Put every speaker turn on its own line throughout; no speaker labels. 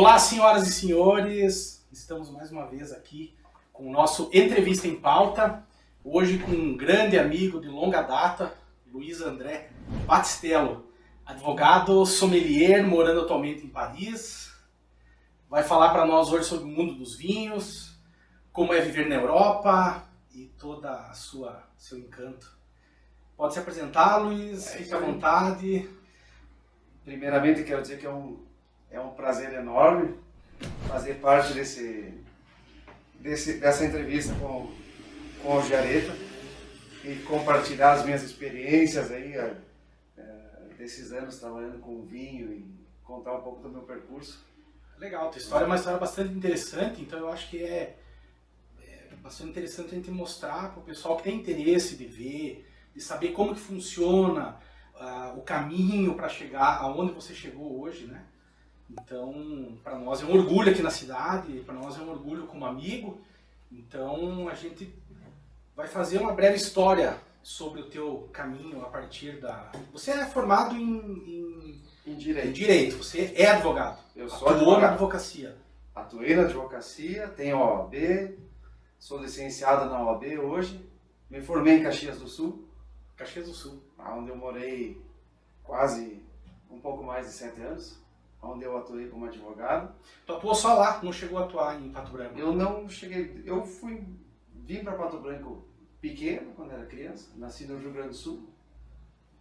Olá, senhoras e senhores, estamos mais uma vez aqui com o nosso Entrevista em Pauta, hoje com um grande amigo de longa data, Luiz André Batistello, advogado sommelier, morando atualmente em Paris. Vai falar para nós hoje sobre o mundo dos vinhos, como é viver na Europa e toda a seu encanto. Pode se apresentar, Luiz, fique à vontade.
Primeiramente, quero dizer que é um prazer enorme fazer parte dessa entrevista com o Giaretta e compartilhar as minhas experiências aí, desses anos trabalhando com vinho e contar um pouco do meu percurso.
Legal, tua história é uma história bastante interessante, então eu acho que é bastante interessante a gente mostrar para o pessoal que tem interesse de ver, de saber como que funciona o caminho para chegar aonde você chegou hoje, né? Então, para nós é um orgulho aqui na cidade, para nós é um orgulho como amigo. Então, a gente vai fazer uma breve história sobre o teu caminho a partir da... Você é formado em Direito, você é advogado.
Eu sou
advogado. Atuou na advocacia.
Atuei na advocacia, tenho OAB, sou licenciado na OAB hoje, me formei em Caxias do Sul.
Caxias do Sul.
Onde eu morei quase um pouco mais de 7 anos, onde eu atuei como advogado.
Tu atuou só lá, não chegou a atuar em Pato Branco?
Eu não cheguei, vim para Pato Branco pequeno, quando era criança, nasci no Rio Grande do Sul.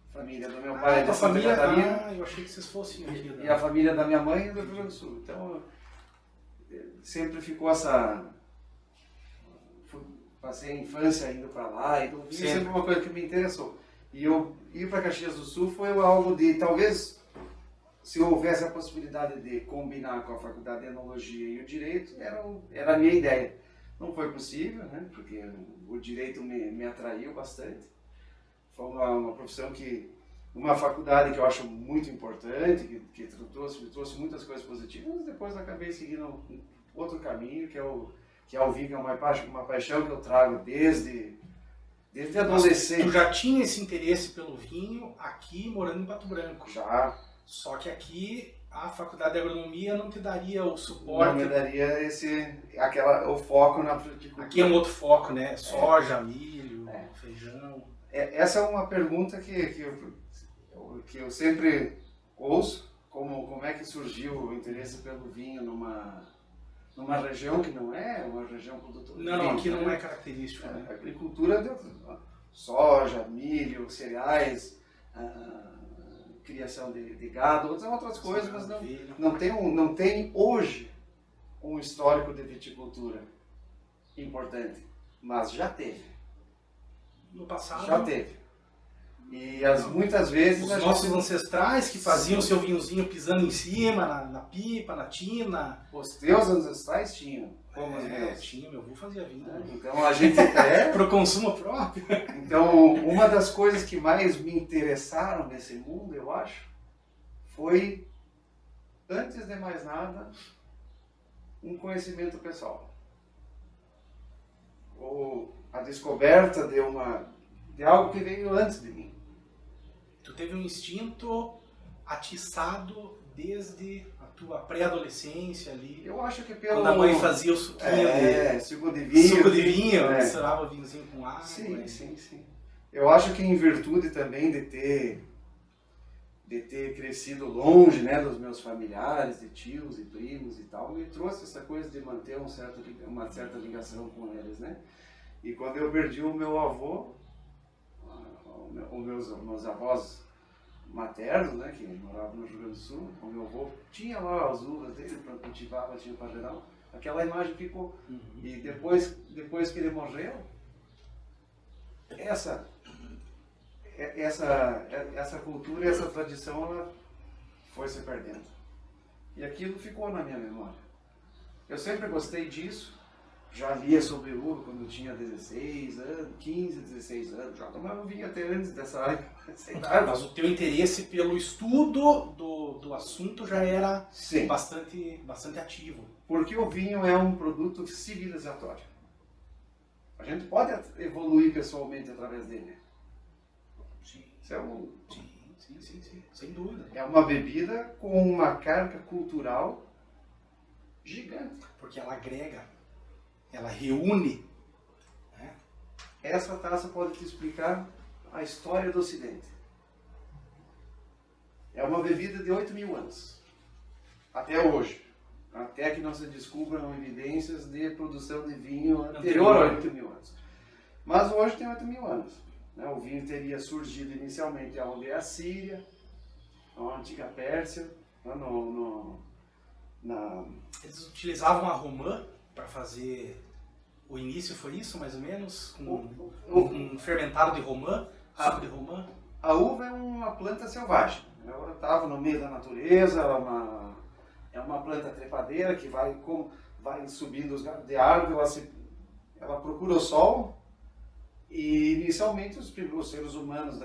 A família do meu pai é de Santa Catarina.
Eu achei que vocês fossem aqui.
E a família da minha mãe é do Rio Grande do Sul. Então, sempre ficou passei a infância indo para lá, então sempre uma coisa que me interessou. E eu ir para Caxias do Sul foi algo de, talvez, se houvesse a possibilidade de combinar com a Faculdade de Enologia e o Direito, era a minha ideia. Não foi possível, né? Porque o Direito me atraiu bastante. Foi uma profissão uma faculdade que eu acho muito importante, que trouxe muitas coisas positivas, mas depois acabei seguindo outro caminho, que é o vinho, que é uma paixão que eu trago desde adolescente.
Tu já tinha esse interesse pelo vinho aqui, morando em Pato Branco?
Já.
Só que aqui a Faculdade de Agronomia não te daria o suporte.
Não me daria o foco na fruticultura.
Aqui é um outro foco, né? Soja, milho, feijão.
Essa é uma pergunta que eu sempre ouço, como é que surgiu o interesse pelo vinho numa região que não é uma região produtora.
Não, aqui não é característico, né?
A agricultura de soja, milho, cereais, criação de gado, outras coisas, mas não tem hoje um histórico de viticultura importante, mas já teve.
No passado?
Já teve. E muitas vezes...
Os nossos ancestrais que faziam seu vinhozinho pisando em cima, na pipa, na tina.
Os teus ancestrais tinham. Como os meus.
Tinha, meu avô fazia vinho.
Então a gente...
Para o consumo próprio.
Então, uma das coisas que mais me interessaram nesse mundo, eu acho, foi, antes de mais nada, um conhecimento pessoal. Ou a descoberta de algo que veio antes de mim.
Tu teve um instinto atiçado desde a tua pré-adolescência ali.
Eu acho que
quando a mãe fazia o suquinho
suco de vinho.
Suco de vinho, misturava vinhozinho com água.
Sim. Eu acho que em virtude também de ter crescido longe, né, dos meus familiares, de tios e primos e tal, me trouxe essa coisa de manter uma certa ligação com eles, né? E quando eu perdi o meu avô, os meus avós maternos, né, que moravam no Rio Grande do Sul, o meu avô tinha lá as uvas dele para cultivar, tinha o parreirão, aquela imagem ficou. E depois que ele morreu, essa cultura, essa tradição, ela foi se perdendo. E aquilo ficou na minha memória. Eu sempre gostei disso. Já lia sobre uva quando eu tinha 16 anos, 15, 16 anos, já tomava vinho até antes dessa idade.
Mas o teu interesse pelo estudo do assunto já era bastante ativo.
Porque o vinho é um produto civilizatório. A gente pode evoluir pessoalmente através dele.
Sim.
Isso é
Sim, sem dúvida.
É uma bebida com uma carga cultural gigante.
Porque ela agrega, ela reúne. Né?
Essa taça pode te explicar a história do Ocidente. É uma bebida de 8.000 anos. Até hoje. Até que não se descubram evidências de produção de vinho anterior a 8.000 anos. Mas hoje tem 8.000 anos. Né? O vinho teria surgido inicialmente onde é a Síria, a antiga Pérsia,
Eles utilizavam a romã para fazer... O início foi isso, mais ou menos? Um fermentado de romã, suco de romã?
A uva é uma planta selvagem. Ela estava no meio da natureza, é uma planta trepadeira que vai subindo os galhos de árvore, ela procura o sol e inicialmente os seres humanos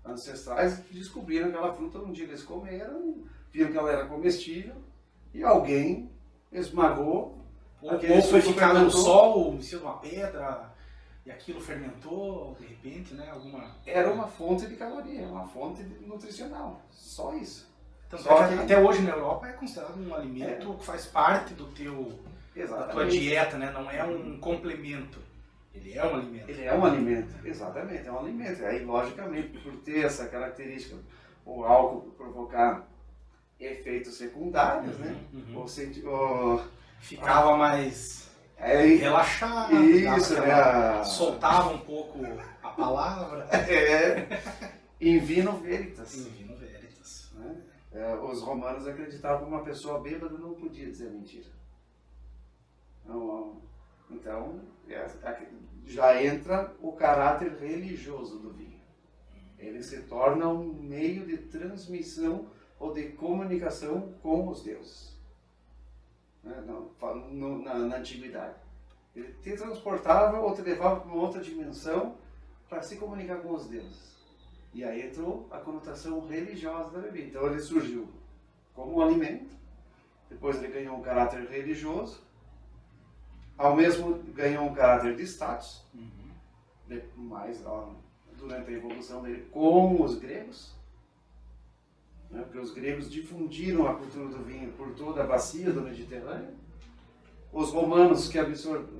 ancestrais descobriram aquela fruta, um dia eles comeram, viram que ela era comestível e alguém esmagou.
Ou foi ficar no sol, em cima de uma pedra, e aquilo fermentou, de repente, né?
Era uma fonte de caloria, uma fonte nutricional, só isso.
Tanto é que até hoje na Europa é considerado um alimento que faz parte da tua dieta, né? Não é um complemento, ele é um alimento.
Ele é um alimento, exatamente, é um alimento. Aí, logicamente, por ter essa característica, o álcool provocar efeitos secundários, né?
Ficava mais relaxado,
isso,
soltava um pouco a palavra.
In vino veritas.
In vino veritas.
Né? Os romanos acreditavam que uma pessoa bêbada não podia dizer mentira. Então, já entra o caráter religioso do vinho. Ele se torna um meio de transmissão ou de comunicação com os deuses. Na antiguidade. Ele te transportava ou te levava para uma outra dimensão para se comunicar com os deuses. E aí entrou a conotação religiosa da bebida. Então ele surgiu como um alimento, depois ele ganhou um caráter religioso, ao mesmo ganhou um caráter de status, mais durante a evolução dele com os gregos. Porque os gregos difundiram a cultura do vinho por toda a bacia do Mediterrâneo. Os romanos,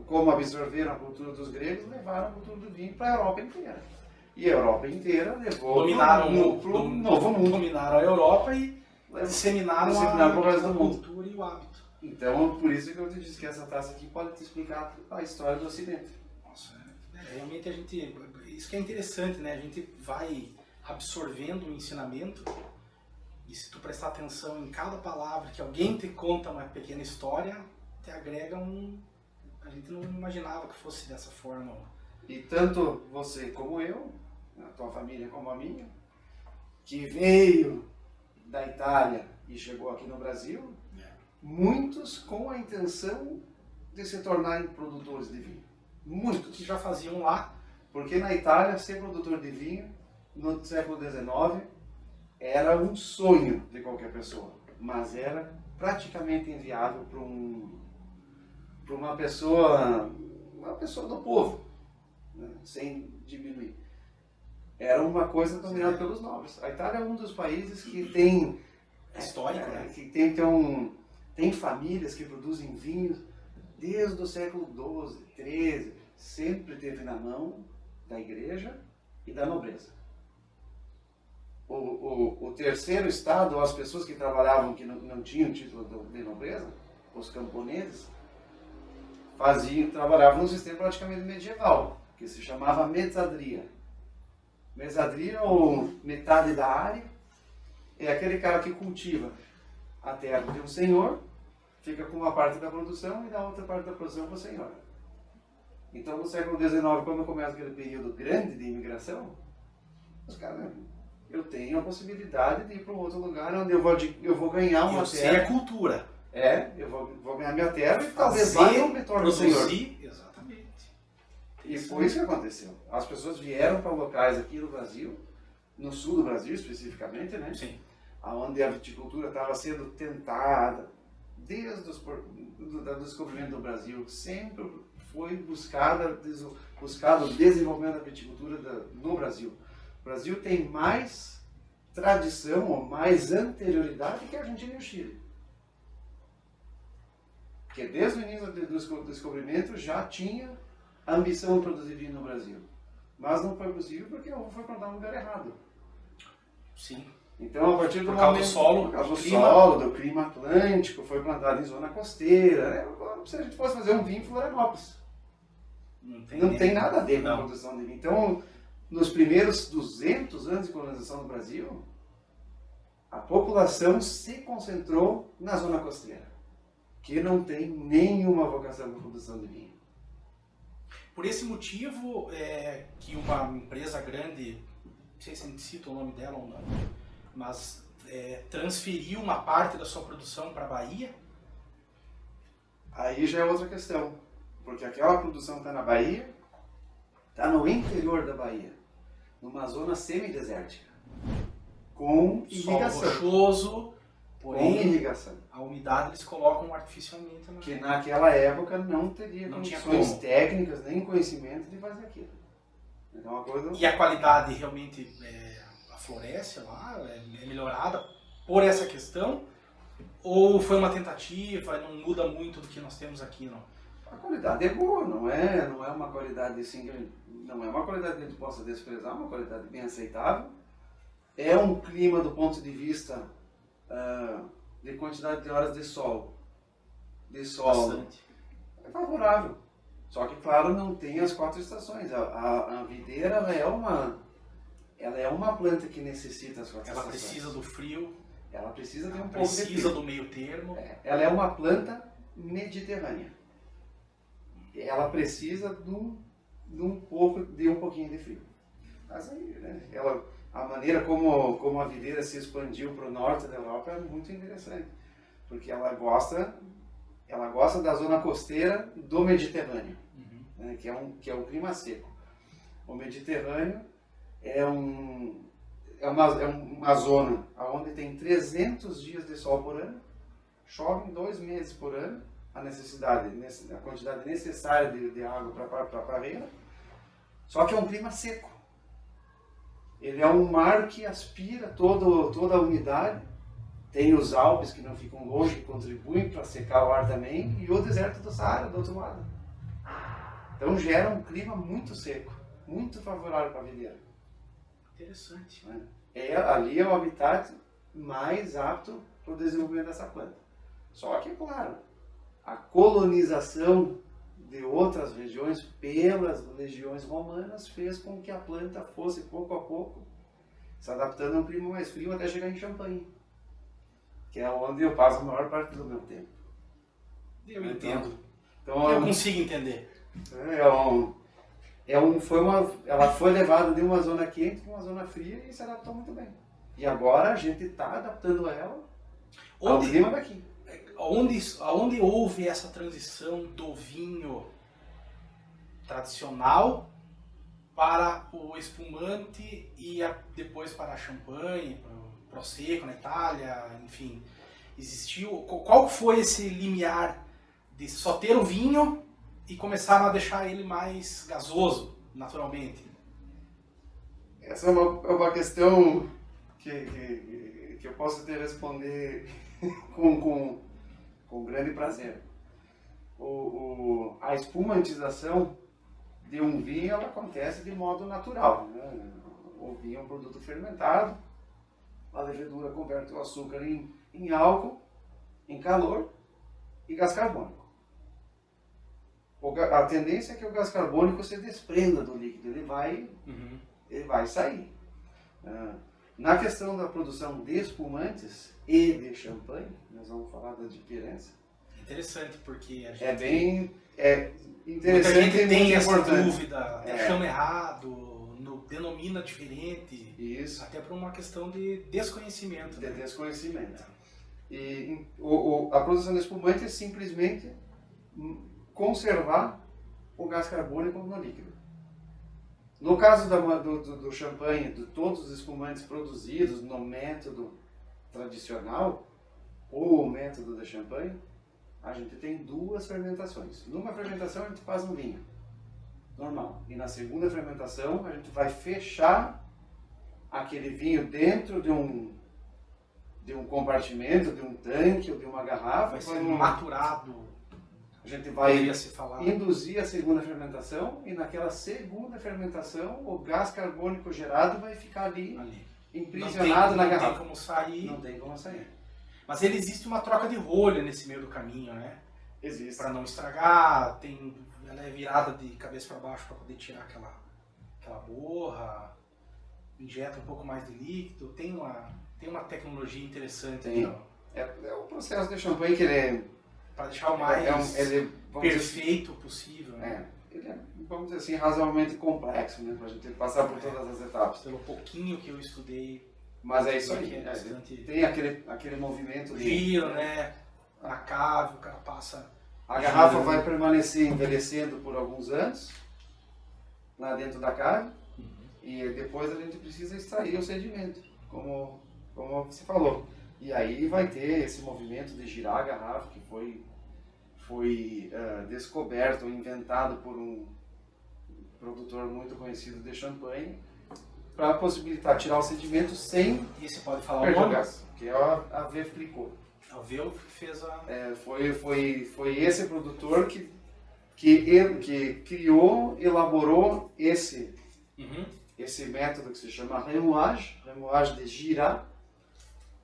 como absorveram a cultura dos gregos, levaram a cultura do vinho para a Europa inteira. E a Europa inteira levou
dominaram
o novo mundo.
Dominaram a Europa e disseminaram a cultura e o hábito.
Então, por isso que eu te disse que essa taça aqui pode te explicar a história do Ocidente.
Nossa, realmente isso que é interessante, né? A gente vai absorvendo o ensinamento. E se tu prestar atenção em cada palavra, que alguém te conta uma pequena história, te agrega a gente não imaginava que fosse dessa forma.
E tanto você como eu, a tua família como a minha, que veio da Itália e chegou aqui no Brasil, muitos com a intenção de se tornarem produtores de vinho. Muitos.
Que já faziam lá.
Porque na Itália, ser produtor de vinho, no século XIX, era um sonho de qualquer pessoa, mas era praticamente inviável para uma pessoa do povo, né? Sem diminuir. Era uma coisa dominada pelos nobres. A Itália é um dos países que tem
histórico, né?
Que tem famílias que produzem vinhos desde o século XII, XIII, sempre teve na mão da igreja e da nobreza. O terceiro estado, as pessoas que trabalhavam, que não tinham título de nobreza, os camponeses, trabalhavam num sistema praticamente medieval, que se chamava mezzadria. Mezzadria, ou metade da área, é aquele cara que cultiva a terra de um senhor, fica com uma parte da produção e dá outra parte da produção para o senhor. Então, no século XIX, quando começa aquele período grande de imigração, os caras... Eu tenho a possibilidade de ir para um outro lugar onde eu vou ganhar uma terra.
É cultura.
Eu vou ganhar minha terra e talvez lá eu me torne o senhor.
Exatamente.
E foi isso que aconteceu. As pessoas vieram para locais aqui no Brasil, no sul do Brasil especificamente, né?
Sim.
Onde a viticultura estava sendo tentada, desde o descobrimento do Brasil, sempre foi buscado o desenvolvimento da viticultura no Brasil. O Brasil tem mais tradição ou mais anterioridade que a Argentina e o Chile. Porque desde o início do descobrimento já tinha a ambição de produzir vinho no Brasil. Mas não foi possível porque a uva foi plantada no lugar errado.
Sim.
Então, a partir do
Por causa
momento,
do solo,
por causa do
clima.
solo, do clima atlântico, foi plantado em zona costeira. Né? Se a gente fosse fazer um vinho em Florianópolis, não tem nada a ver com a produção de vinho. Então, nos primeiros 200 anos de colonização do Brasil, a população se concentrou na zona costeira, que não tem nenhuma vocação para produção de vinho.
Por esse motivo, que uma empresa grande, não sei se a gente cita o nome dela ou não, mas transferiu uma parte da sua produção para a Bahia?
Aí já é outra questão, porque aquela produção está na Bahia, está no interior da Bahia, numa zona semidesértica, com irrigação.
Solo rochoso, porém,
com irrigação.
a umidade eles colocam artificialmente.
Que naquela época não teria
Não tinha
condições
como.
técnicas nem conhecimento de fazer aquilo. Então, uma coisa...
E a qualidade realmente aflorece lá, é melhorada por essa questão? Ou foi uma tentativa, não muda muito do que nós temos aqui, não?
A qualidade é boa, não é uma qualidade assim, não é uma qualidade que a gente possa desprezar, é uma qualidade bem aceitável. É um clima do ponto de vista de quantidade de horas de sol.
Bastante.
É favorável. Só que, claro, não tem as 4 estações. A videira ela é uma planta que necessita as 4
Ela
estações.
precisa do frio,
Ela precisa de
ela
um pouco de
precisa
frio.
do meio termo.
Ela é uma planta mediterrânea. Ela precisa de um pouquinho de frio. Mas aí, né, a maneira como a videira se expandiu para o norte da Europa é muito interessante. Porque ela gosta da zona costeira do Mediterrâneo, né, que é um clima seco. O Mediterrâneo é uma zona onde tem 300 dias de sol por ano, chove 2 meses por ano, a quantidade necessária de água para a parreira, só que é um clima seco. Ele é um mar que aspira toda a umidade, tem os Alpes que não ficam longe, que contribuem para secar o ar também, e o deserto do Saara do outro lado. Então gera um clima muito seco, muito favorável para a videira.
Interessante.
Ali é o habitat mais apto para o desenvolvimento dessa planta. Só que, claro, a colonização de outras regiões pelas legiões romanas fez com que a planta fosse pouco a pouco se adaptando a um clima mais frio até chegar em Champagne, que é onde eu passo a maior parte do meu tempo.
Eu entendo.
Então,
eu consigo entender.
Ela foi levada de uma zona quente para uma zona fria e se adaptou muito bem. E agora a gente está adaptando ela ao clima daqui.
Onde houve essa transição do vinho tradicional para o espumante e depois para a champanhe, para o prosecco na Itália, enfim, existiu? Qual foi esse limiar de só ter o vinho e começaram a deixar ele mais gasoso, naturalmente?
Essa é uma questão que eu posso te responder com grande prazer. A espumantização de um vinho ela acontece de modo natural, né? O vinho é um produto fermentado, a levedura converte o açúcar em álcool, em calor e gás carbônico. A tendência é que o gás carbônico se desprenda do líquido, ele vai sair. Na questão da produção de espumantes e de champanhe, nós vamos falar da diferença.
Interessante, porque a gente...
interessante,
muita gente tem essa
importante.
dúvida, chama errado, denomina diferente,
Isso.
até por uma questão de desconhecimento.
De desconhecimento. E a produção de espumante é simplesmente conservar o gás carbônico no líquido. No caso do champanhe, de todos os espumantes produzidos no método tradicional, ou o método da champanhe, a gente tem 2 fermentações. Numa fermentação a gente faz um vinho normal. E na segunda fermentação a gente vai fechar aquele vinho dentro de um compartimento, de um tanque ou de uma garrafa.
Vai ser maturado.
A gente vai
se falar.
induzir a segunda fermentação e naquela segunda fermentação o gás carbônico gerado vai ficar ali. Imprisionado na garrafa.
Não tem como sair.
Não tem como sair.
Mas ele existe uma troca de rolha nesse meio do caminho, né?
Existe.
Para não estragar, ela é virada de cabeça para baixo para poder tirar aquela borra, injeta um pouco mais de líquido, tem uma tecnologia interessante.
Tem. É o processo de champanhe que ele é...
Para deixar o mais perfeito possível, né?
Ele é, vamos dizer assim, razoavelmente complexo, né? Para a gente passar por todas as etapas.
Pelo pouquinho que eu estudei.
Mas é isso aí. Tem aquele movimento de...
Giro, né? Na cave, o cara passa...
A garrafa vai permanecer envelhecendo por alguns anos, lá dentro da cave, e depois a gente precisa extrair o sedimento, como você falou. E aí vai ter esse movimento de girar a garrafa, que foi descoberto, inventado por um produtor muito conhecido de champanhe, para possibilitar tirar o sedimento sem perder o gás, que é a Veuve Clicquot.
A Veuve fez a...
Foi esse produtor que criou, elaborou esse método que se chama remoagem de girar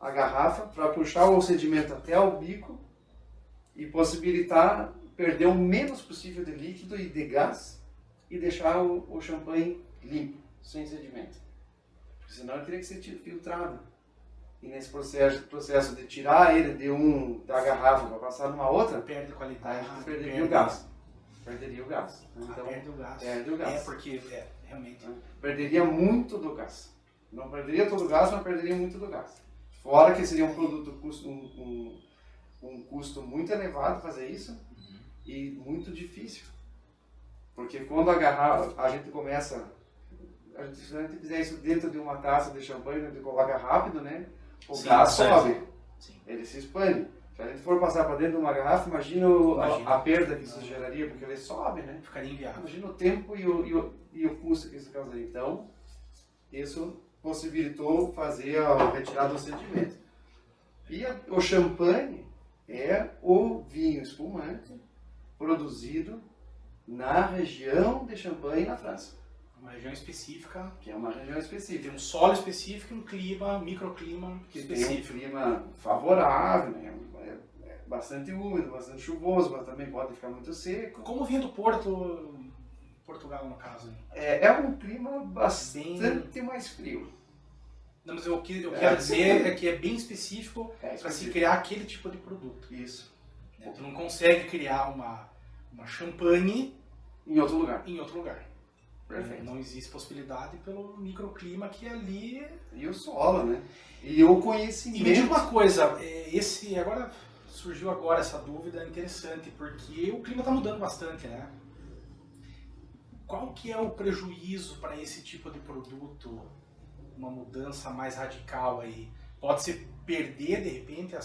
a garrafa para puxar o sedimento até o bico e possibilitar perder o menos possível de líquido e de gás e deixar o champanhe limpo, sem sedimento. Porque senão ele teria que ser filtrado. E nesse processo de tirar ele da garrafa para passar numa outra,
perde qualidade,
perderia o gás. Perderia o gás.
Então, perde o gás.
Perde o gás.
Porque, realmente.
Perderia muito do gás. Não perderia todo o gás, mas perderia muito do gás. Fora que seria um produto, um custo muito elevado fazer isso e muito difícil. Porque quando a gente começa, se a gente fizer isso dentro de uma taça de champanhe, a gente coloca rápido, né? O gás sobe, ele se expande. Se a gente for passar para dentro de uma garrafa, imagina a perda que isso geraria, porque ele sobe, né?
Ficaria inviável.
Imagina o tempo e o custo que isso causaria. Então, isso possibilitou fazer a retirada do sedimento. E o champanhe é o vinho espumante produzido na região de Champagne, na França.
Uma região específica.
Que é uma região específica.
Tem um solo específico e um clima, microclima específico.
Tem um clima favorável, né? É bastante úmido, bastante chuvoso, mas também pode ficar muito seco.
Como o vinho do Porto, Portugal no caso.
É um clima bastante mais frio.
Não, mas o que eu quero dizer é que é bem específico para se criar aquele tipo de produto.
Isso.
Tu não consegue criar uma champanhe
em outro lugar.
Perfeito. Não existe possibilidade pelo microclima que é ali...
E o solo, né? E o conhecimento...
E me diga uma coisa, agora surgiu essa dúvida interessante, porque o clima está mudando bastante, né? Qual que é o prejuízo para esse tipo de produto, uma mudança mais radical aí? Pode-se perder, de repente,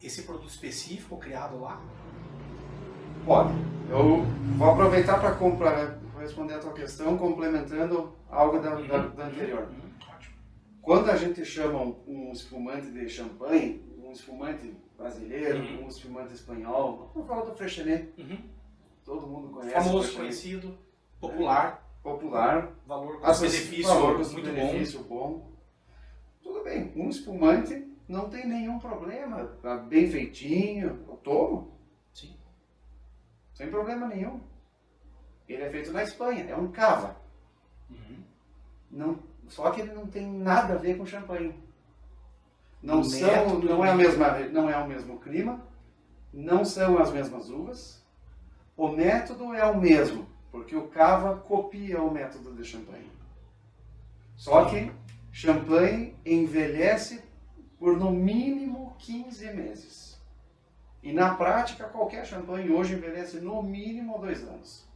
esse produto específico criado lá?
Pode. Eu vou aproveitar para responder a tua questão, complementando algo da anterior.
Ótimo.
Quando a gente chama um espumante de champanhe, um espumante brasileiro, um espumante espanhol, vamos falar do Freixenet. Todo mundo conhece.
Famoso, conhecido, popular.
Popular.
Valor custo-benefício muito
benefício bom. Tudo bem, um espumante não tem nenhum problema, tá bem feitinho, eu tomo.
Sim.
Sem problema nenhum. Ele é feito na Espanha, é um cava. Só que ele não tem nada a ver com champanhe. Não é o mesmo clima, não são as mesmas uvas. O método é o mesmo, porque o cava copia o método de champanhe. Só que champanhe envelhece por no mínimo 15 meses. E na prática, qualquer champanhe hoje envelhece no mínimo 2 anos.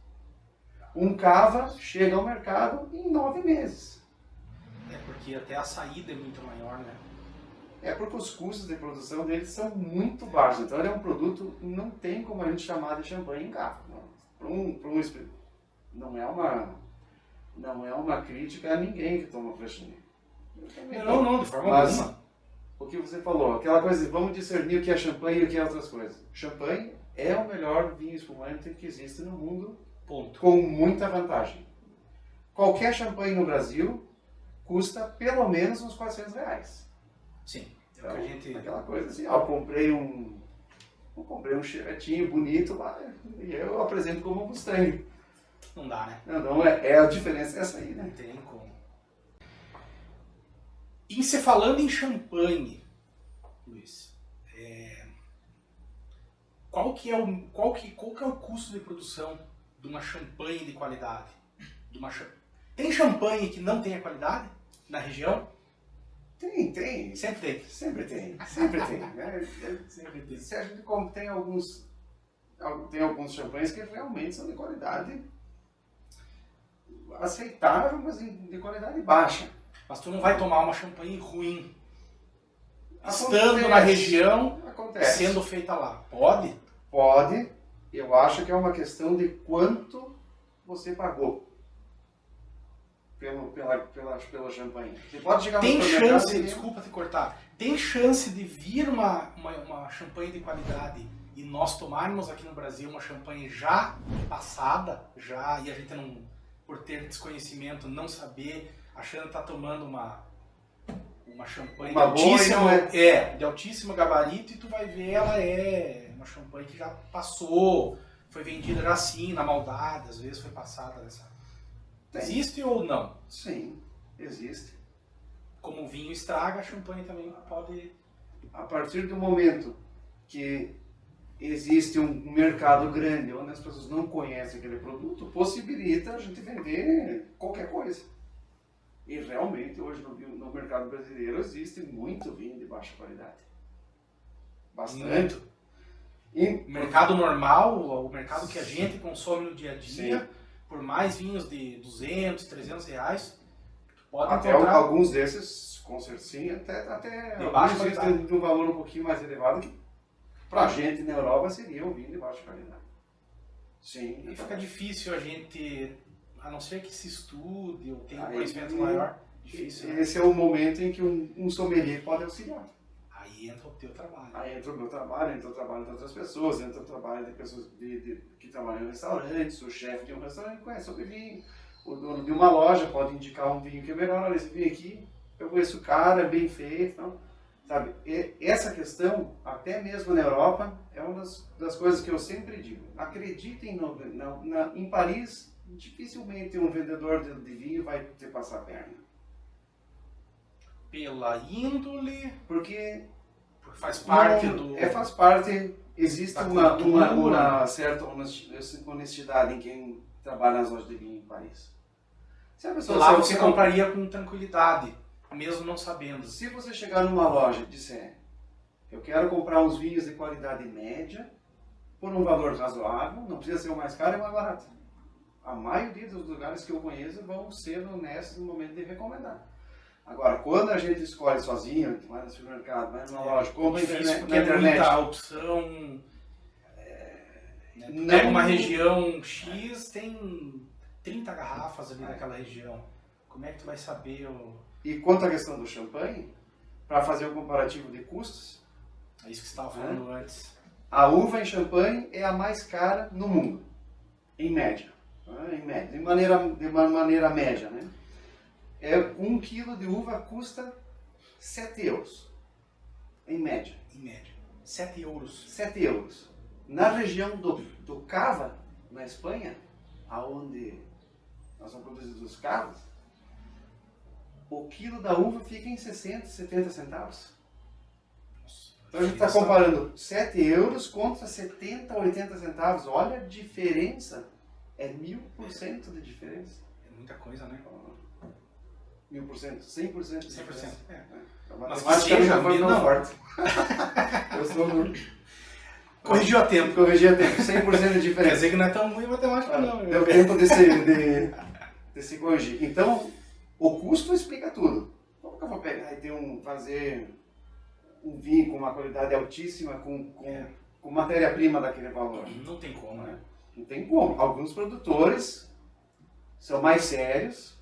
Um cava chega ao mercado em 9 meses.
Porque até a saída é muito maior, né?
Porque os custos de produção dele são muito baixos. Então ele é um produto, não tem como a gente chamar de champanhe em cava. Não é uma crítica a ninguém que toma Freixenet.
Não, de forma alguma.
O que você falou, aquela coisa, vamos discernir o que é champanhe e o que é outras coisas. Champanhe é o melhor vinho espumante que existe no mundo,
Ponto.
com muita vantagem. Qualquer champanhe no Brasil custa pelo menos uns R$400.
Sim.
Então,
que a gente...
aquela coisa assim, ó, eu comprei um chevetinho bonito lá e eu apresento como um Mustang.
Não dá, né?
Não, a diferença é essa aí, né?
Não tem nem como. E você falando em champanhe, Luiz, qual que é o custo de produção de uma champanhe de qualidade? Tem champanhe que não tem a qualidade na região?
Tem.
Sempre tem.
Sempre tem. Né?
Sempre tem.
Se a gente tem alguns champanhes que realmente são de qualidade aceitável, mas de qualidade baixa.
Mas tu não vai tomar uma champanhe ruim
Acontece,
estando na região,
acontece.
sendo feita lá. Pode?
Pode. Eu acho que é uma questão de quanto você pagou pela champanhe. Você pode chegar
Tem
no supermercado
chance,
e...
desculpa te cortar, tem chance de vir uma champanhe de qualidade e nós tomarmos aqui no Brasil uma champanhe já passada, e a gente não, por ter desconhecimento, não saber, achando que está tomando uma champanhe
Uma
de altíssimo gabarito, e tu vai ver, ela é uma champanhe que já passou, foi vendida já assim, na maldade, às vezes foi passada nessa... Existe ou não?
Sim, existe.
Como o vinho estraga, a champanhe também pode...
A partir do momento que existe um mercado grande onde as pessoas não conhecem aquele produto, possibilita a gente vender qualquer coisa. E realmente hoje no mercado brasileiro existe muito vinho de baixa qualidade. Bastante.
O mercado normal, o mercado que a gente consome no dia a dia,
sim,
por mais vinhos de 200, 300 reais, pode
até
encontrar...
alguns desses, com certeza, até
de baixa
alguns
qualidade.
de um valor um pouquinho mais elevado, que pra gente na Europa seria um vinho de baixa qualidade. Sim.
E fica difícil a gente, a não ser que se estude ou tenha um
Aí,
conhecimento maior, difícil. Né?
Esse é o momento em que um sommelier pode auxiliar.
Aí entra o teu trabalho.
Aí entra o meu trabalho, entra o trabalho de outras pessoas, entra o trabalho de pessoas que trabalham em restaurantes, o chefe de um restaurante conhece sobre vinho, o dono de uma loja pode indicar um vinho que é melhor, olha, esse vinho aqui, eu conheço o cara, é bem feito, não? Sabe? E essa questão, até mesmo na Europa, é uma das coisas que eu sempre digo. Acreditem em Paris, dificilmente um vendedor de vinho vai te passar a perna.
Pela índole,
Porque
faz parte
faz parte, existe
cultura.
uma certa honestidade em quem trabalha nas lojas de vinho em Paris. Se a pessoa,
lá você compraria com tranquilidade, mesmo não sabendo.
Se você chegar numa loja e disser, eu quero comprar uns vinhos de qualidade média, por um valor razoável, não precisa ser o mais caro e o mais barato. A maioria dos lugares que eu conheço vão ser honestos no momento de recomendar. Agora, quando a gente escolhe sozinho, vai no supermercado, vai numa loja, compra na internet.
Muita opção. Pega uma região X, tem 30 garrafas ali naquela região. Como é que tu vai saber?
E quanto à questão do champanhe, para fazer o comparativo de custos,
é isso que você estava falando antes.
A uva em champanhe é a mais cara no mundo, em média. De uma maneira média, né? 1 quilo de uva custa 7 euros, em média.
Em média. 7 euros.
7 euros. Na região do Cava, na Espanha, aonde nós são produzidos os cavas, o quilo da uva fica em 60, 70 centavos. Então a gente está comparando 7 euros contra 70, 80 centavos. Olha a diferença. É 1000% de diferença.
É muita coisa, né?
1000%, 100% de
100%.
diferença.
É.
A
Mas
matemática
seja,
já foi
não.
tão forte. Eu sou
Corrigiu a tempo.
Corrigi a tempo, 100% de
Quer
diferença.
dizer que não é tão ruim matemática, não.
Deu tempo de se corrigir. Então, o custo explica tudo. Como que eu vou pegar e fazer um vinho com uma qualidade altíssima, com matéria-prima daquele valor?
Não tem como, né?
Não tem como. Alguns produtores são mais sérios,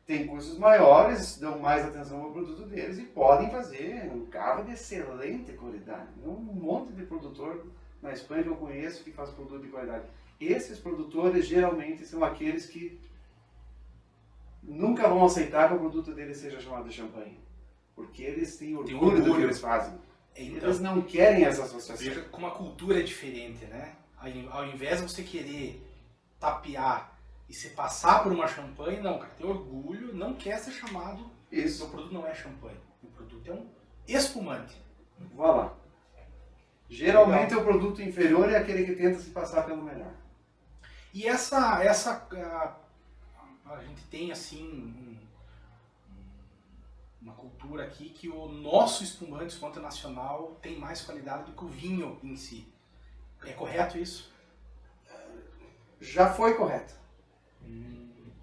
têm custos maiores, dão mais atenção ao produto deles e podem fazer um cava de excelente qualidade. Um monte de produtor na Espanha que eu conheço que faz produto de qualidade. Esses produtores geralmente são aqueles que nunca vão aceitar que o produto deles seja chamado de champanhe. Porque eles têm orgulho do que eles fazem.
Então,
eles não querem essa associação.
Veja como a cultura é diferente, né? Ao invés de você querer tapear e se passar por uma champanhe, não, cara, tem orgulho, não quer ser chamado.
Isso.
O produto não é champanhe, o produto é um espumante.
Vá lá. Geralmente o produto inferior é aquele que tenta se passar pelo melhor.
E a gente tem assim uma cultura aqui que o nosso espumante, espumante nacional, tem mais qualidade do que o vinho em si. É correto isso?
Já foi correto.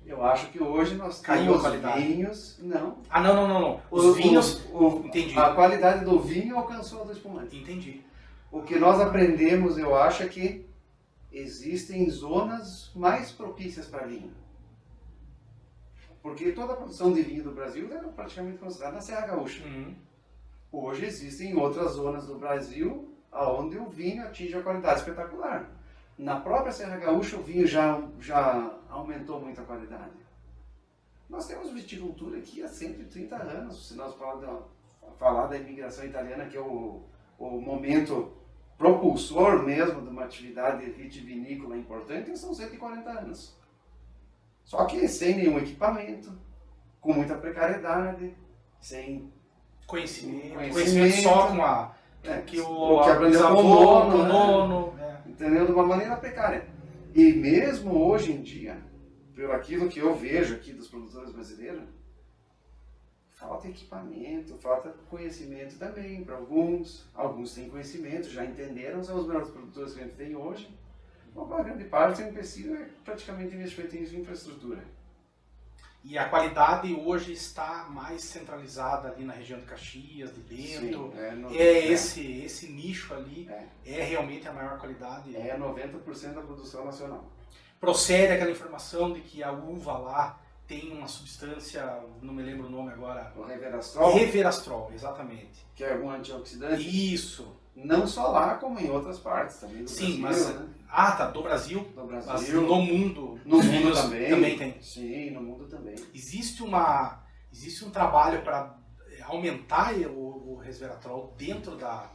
Eu acho que hoje nós temos vinhos... Não.
Ah, não. Os vinhos... Entendi.
A qualidade do vinho alcançou a do espumante.
Entendi.
O que nós aprendemos, eu acho, é que existem zonas mais propícias para vinho. Porque toda a produção de vinho do Brasil era praticamente considerada na Serra Gaúcha. Hoje existem outras zonas do Brasil onde o vinho atinge a qualidade espetacular. Na própria Serra Gaúcha o vinho já aumentou muito a qualidade. Nós temos viticultura aqui há 130 anos. Se nós falar da imigração italiana, que é o momento propulsor mesmo de uma atividade vitivinícola importante, são 140 anos. Só que sem nenhum equipamento, com muita precariedade, sem
conhecimento só com
que aprendeu com o nono, entendeu? De uma maneira precária. E mesmo hoje em dia, por aquilo que eu vejo aqui dos produtores brasileiros, falta equipamento, falta conhecimento também para alguns. Alguns têm conhecimento, já entenderam, são os melhores produtores que a gente tem hoje. Uma grande parte do empecilho é praticamente investimento em infraestrutura.
E a qualidade hoje está mais centralizada ali na região de Caxias, de Bento. Sim, esse nicho ali é realmente a maior qualidade.
É 90% da produção nacional.
Procede aquela informação de que a uva lá tem uma substância, não me lembro o nome agora.
O Reverastrol?
Reverastrol, exatamente.
Que é um antioxidante?
Isso.
Não só lá, como em outras partes também do
Sim,
Brasil.
Sim,
né?
Do Brasil.
Do Brasil.
Mas no mundo.
No mundo também
tem.
Sim, no mundo também.
Existe um trabalho para aumentar o resveratrol dentro da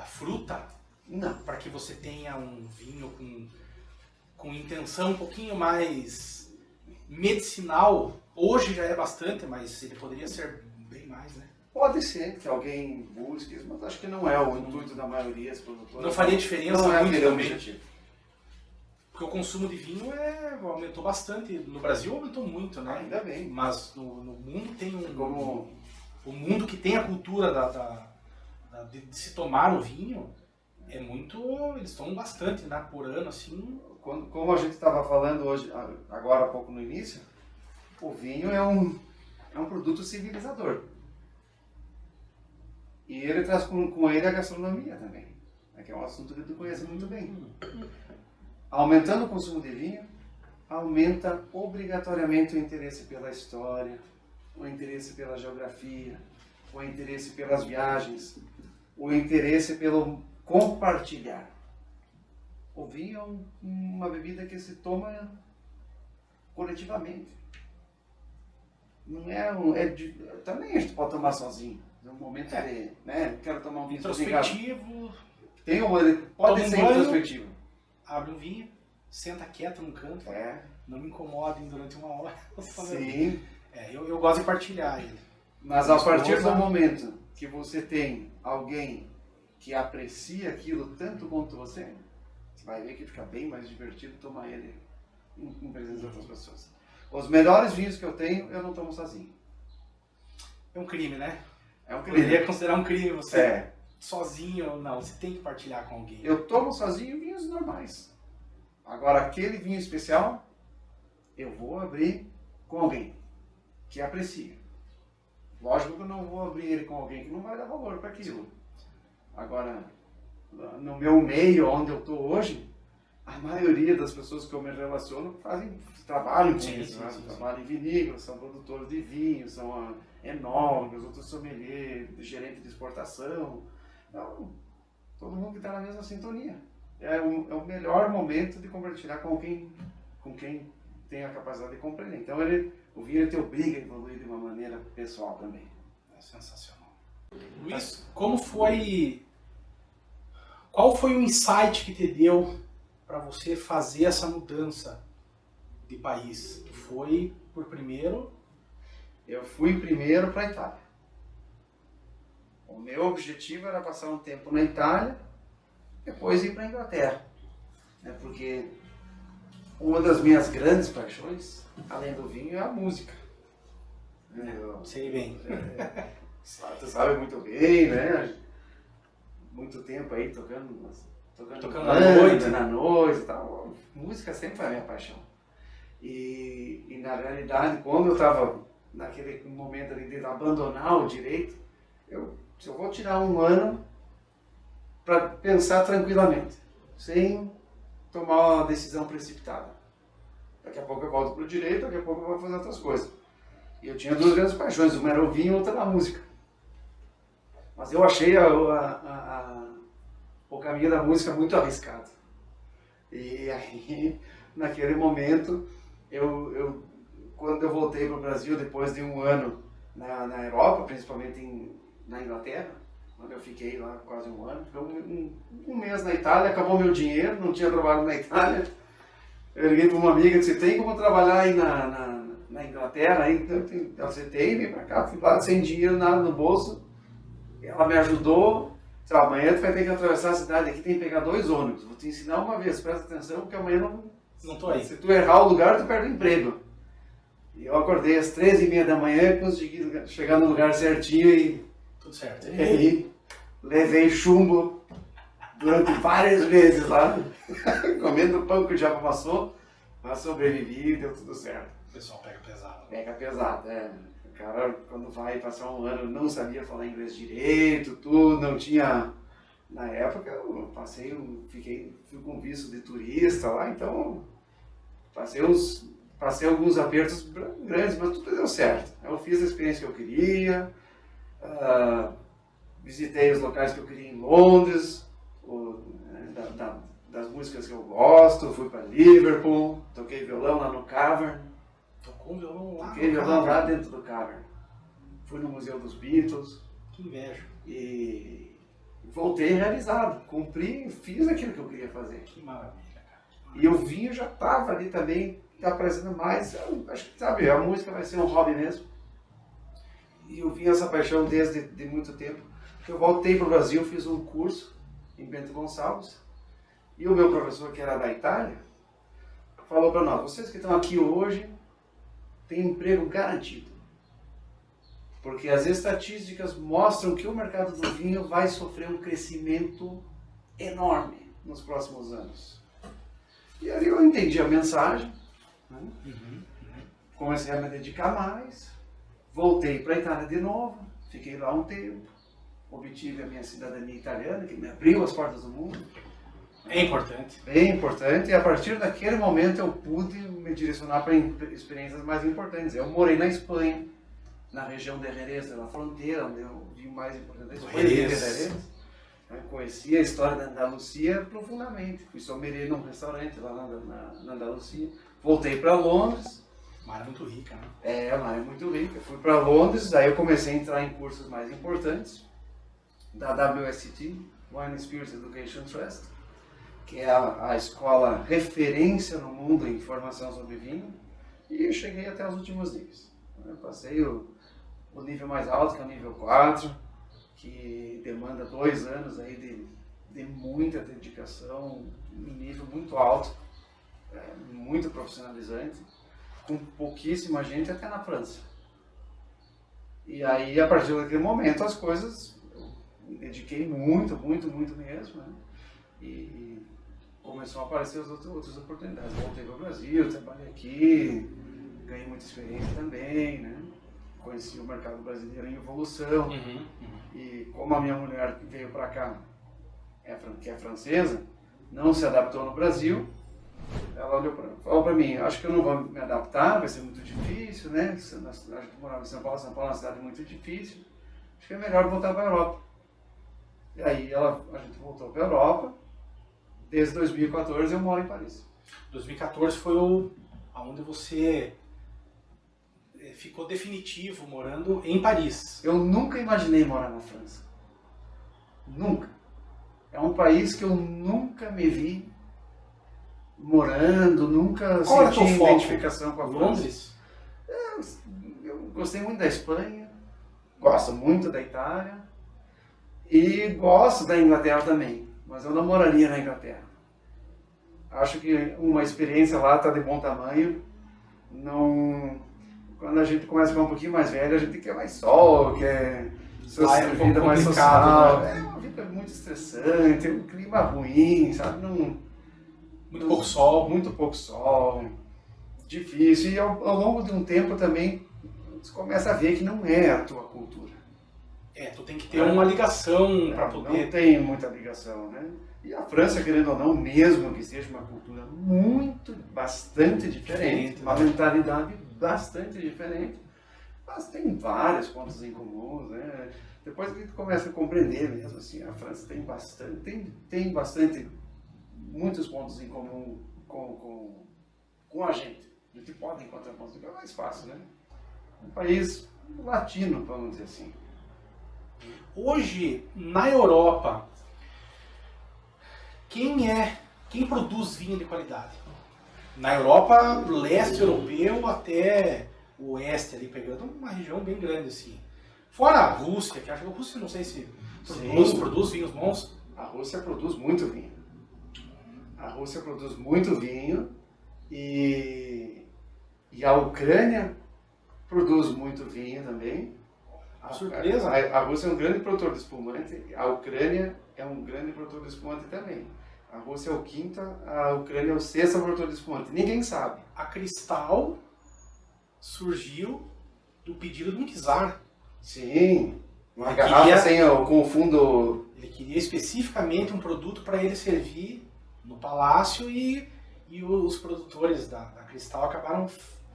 fruta?
Não.
Para que você tenha um vinho com intenção um pouquinho mais medicinal. Hoje já é bastante, mas ele poderia ser bem mais, né?
Pode ser que alguém busque isso, mas acho que não é o intuito da maioria dos produtores.
Não faria diferença
não
muito
é
também.
Objetivo.
Porque o consumo de vinho aumentou bastante. No Brasil aumentou muito, né?
Ainda bem.
Mas no mundo tem
O
mundo que tem a cultura de se tomar o vinho, é muito... Eles tomam bastante, né? Por ano, assim.
Como a gente estava falando hoje, agora há pouco no início, o vinho é um produto civilizador. E ele traz com ele a gastronomia também, que é um assunto que tu conhece muito bem. Aumentando o consumo de vinho, aumenta obrigatoriamente o interesse pela história, o interesse pela geografia, o interesse pelas viagens, o interesse pelo compartilhar. O vinho é uma bebida que se toma coletivamente. Não também a gente pode tomar sozinho. É um momento de, quero tomar um vinho
introspectivo.
Pode ser introspectivo.
Abre um vinho, senta quieto num canto. Não me incomodem durante uma hora.
Sim.
Eu gosto de partilhar ele.
Mas a partir do momento que você tem alguém que aprecia aquilo tanto quanto você vai ver que fica bem mais divertido tomar ele em presença de outras pessoas. Os melhores vinhos que eu tenho, eu não tomo sozinho.
É um crime, né?
É um crime.
Poderia considerar um crime você sozinho ou não. Você tem que partilhar com alguém.
Eu tomo sozinho vinhos normais. Agora, aquele vinho especial, eu vou abrir com alguém que aprecia. Lógico que eu não vou abrir ele com alguém que não vai dar valor para aquilo. Agora, no meu meio, onde eu estou hoje, a maioria das pessoas que eu me relaciono trabalham com isso. Trabalham em vinícolas, são produtores de vinho, são enólogos, outros sommeliers, gerente de exportação. Então, todo mundo que está na mesma sintonia. É o melhor momento de compartilhar com quem tem a capacidade de compreender. Então o vinho te obriga a evoluir de uma maneira pessoal também.
É sensacional. Luiz, qual foi o insight que te deu para você fazer essa mudança de país? Tu foi por primeiro?
Eu fui primeiro para a Itália. O meu objetivo era passar um tempo na Itália, depois ir para a Inglaterra. Né? Porque uma das minhas grandes paixões, além do vinho, é a música.
Sei bem.
Tu sabe muito bem, né? Muito tempo aí tocando na noite e tal. Música sempre foi a minha paixão. E na realidade, quando eu estava naquele momento ali de abandonar o direito, eu vou tirar um ano para pensar tranquilamente, sem tomar uma decisão precipitada. Daqui a pouco eu volto para o direito, daqui a pouco eu vou fazer outras coisas. E eu tinha duas grandes paixões, uma era o vinho e outra era a música. Mas eu achei o caminho da música muito arriscado. E aí, naquele momento, quando eu voltei para o Brasil, depois de um ano na Europa, principalmente na Inglaterra, onde eu fiquei lá quase um ano, um mês na Itália, acabou meu dinheiro, não tinha trabalho na Itália. Eu liguei para uma amiga e disse, tem como trabalhar aí na Inglaterra? Aí eu aceitei, vim para cá, fui lá sem dinheiro, nada no bolso. Ela me ajudou. Disse, amanhã tu vai ter que atravessar a cidade aqui, tem que pegar 2 ônibus. Vou te ensinar uma vez, presta atenção, porque amanhã
não tô aí.
Se tu errar o lugar, tu perde o emprego. E eu acordei às 13h30 da manhã, consegui chegar no lugar certinho e...
Tudo certo.
E aí, levei chumbo durante várias vezes lá, comendo pão que o diabo amassou, mas sobrevivi e deu tudo certo.
O pessoal pega pesado.
Pega pesado, O cara, quando vai passar um ano, não sabia falar inglês direito, tudo, não tinha... Na época, eu fui com visto de turista lá, então passei alguns apertos grandes, mas tudo deu certo. Eu fiz a experiência que eu queria, visitei os locais que eu queria em Londres, das músicas que eu gosto, fui para Liverpool, toquei violão lá no Cavern.
Tocou violão lá?
Toquei violão lá dentro do Cavern. Fui no Museu dos Beatles.
Que inveja.
E voltei realizado, fiz aquilo que eu queria fazer.
Que maravilha, cara.
E o vinho já estava ali também, aparecendo mais. Eu acho que, sabe, a música vai ser um hobby mesmo. E eu vinha essa paixão desde muito tempo. Eu voltei para o Brasil, fiz um curso em Bento Gonçalves. E o meu professor, que era da Itália, falou para nós, vocês que estão aqui hoje, têm emprego garantido. Porque as estatísticas mostram que o mercado do vinho vai sofrer um crescimento enorme nos próximos anos. E aí eu entendi a mensagem, né? Comecei a me dedicar mais, voltei para a Itália de novo, fiquei lá um tempo, obtive a minha cidadania italiana, que me abriu as portas do mundo.
É importante.
Bem importante, e a partir daquele momento eu pude me direcionar para experiências mais importantes. Eu morei na Espanha, na região de Jerez, na fronteira, onde eu vi o mais importante da Espanha, Jerez. Conheci a história da Andalucia profundamente. Fui sommelier num restaurante lá na Andalucia. Voltei para Londres.
Uma área muito rica, né?
Uma área muito rica. Fui para Londres, aí eu comecei a entrar em cursos mais importantes da WSET, Wine Spirits Education Trust, que é a escola referência no mundo em formação sobre vinho, e eu cheguei até os últimos níveis. Eu passei o nível mais alto, que é o nível 4, que demanda 2 anos aí de muita dedicação, um nível muito alto, muito profissionalizante, com pouquíssima gente até na França. E aí, a partir daquele momento, as coisas, eu me dediquei muito mesmo, né? E começou a aparecer as outras oportunidades. Voltei para o Brasil, trabalhei aqui, ganhei muita experiência também, né? Conheci o mercado brasileiro em evolução. E como a minha mulher que veio para cá, que é francesa, não se adaptou no Brasil, ela falou para mim, acho que eu não vou me adaptar, vai ser muito difícil, né? A gente morava em São Paulo é uma cidade muito difícil, acho que é melhor voltar para a Europa. E aí a gente voltou para a Europa. Desde 2014 eu moro em Paris.
2014 foi onde você ficou definitivo morando em Paris.
Eu nunca imaginei morar na França. Nunca. É um país que eu nunca me vi morando, nunca senti identificação com a França.
Londres?
Eu gostei muito da Espanha, gosto muito da Itália e gosto da Inglaterra também, mas eu não moraria na Inglaterra. Acho que uma experiência lá está de bom tamanho. Quando a gente começa a ficar um pouquinho mais velho, a gente quer mais sol, quer vida mais social. Né? É uma vida muito estressante, um clima ruim, sabe?
Muito pouco sol.
Muito pouco sol, difícil. E ao longo de um tempo também, você começa a ver que não é a tua cultura.
Tu tem que ter uma ligação para poder...
Não tem muita ligação, né? E a França, querendo ou não, mesmo que seja uma cultura bastante diferente, uma mentalidade bastante diferente, mas tem vários pontos em comum, né? Depois que tu começa a compreender mesmo, assim, a França tem muitos pontos em comum com a gente. A gente pode encontrar pontos em comum, é mais fácil, né? Um país latino, vamos dizer assim.
Hoje, na Europa, quem produz vinho de qualidade? Na Europa, leste europeu até o oeste ali, pegando uma região bem grande assim. Fora a Rússia, que acho que a Rússia não sei se produz vinhos bons.
A Rússia produz muito vinho. A Rússia produz muito vinho e a Ucrânia produz muito vinho também.
Surpresa!
A Rússia é um grande produtor de espumante, a Ucrânia é um grande produtor de espumante também. A Rússia é o quinto, a Ucrânia é o sexto produtor de espumante. Ninguém sabe.
A Cristal surgiu do pedido de um czar.
Sim, uma garrafa com o fundo...
Ele queria especificamente um produto para ele servir no palácio e os produtores da Cristal acabaram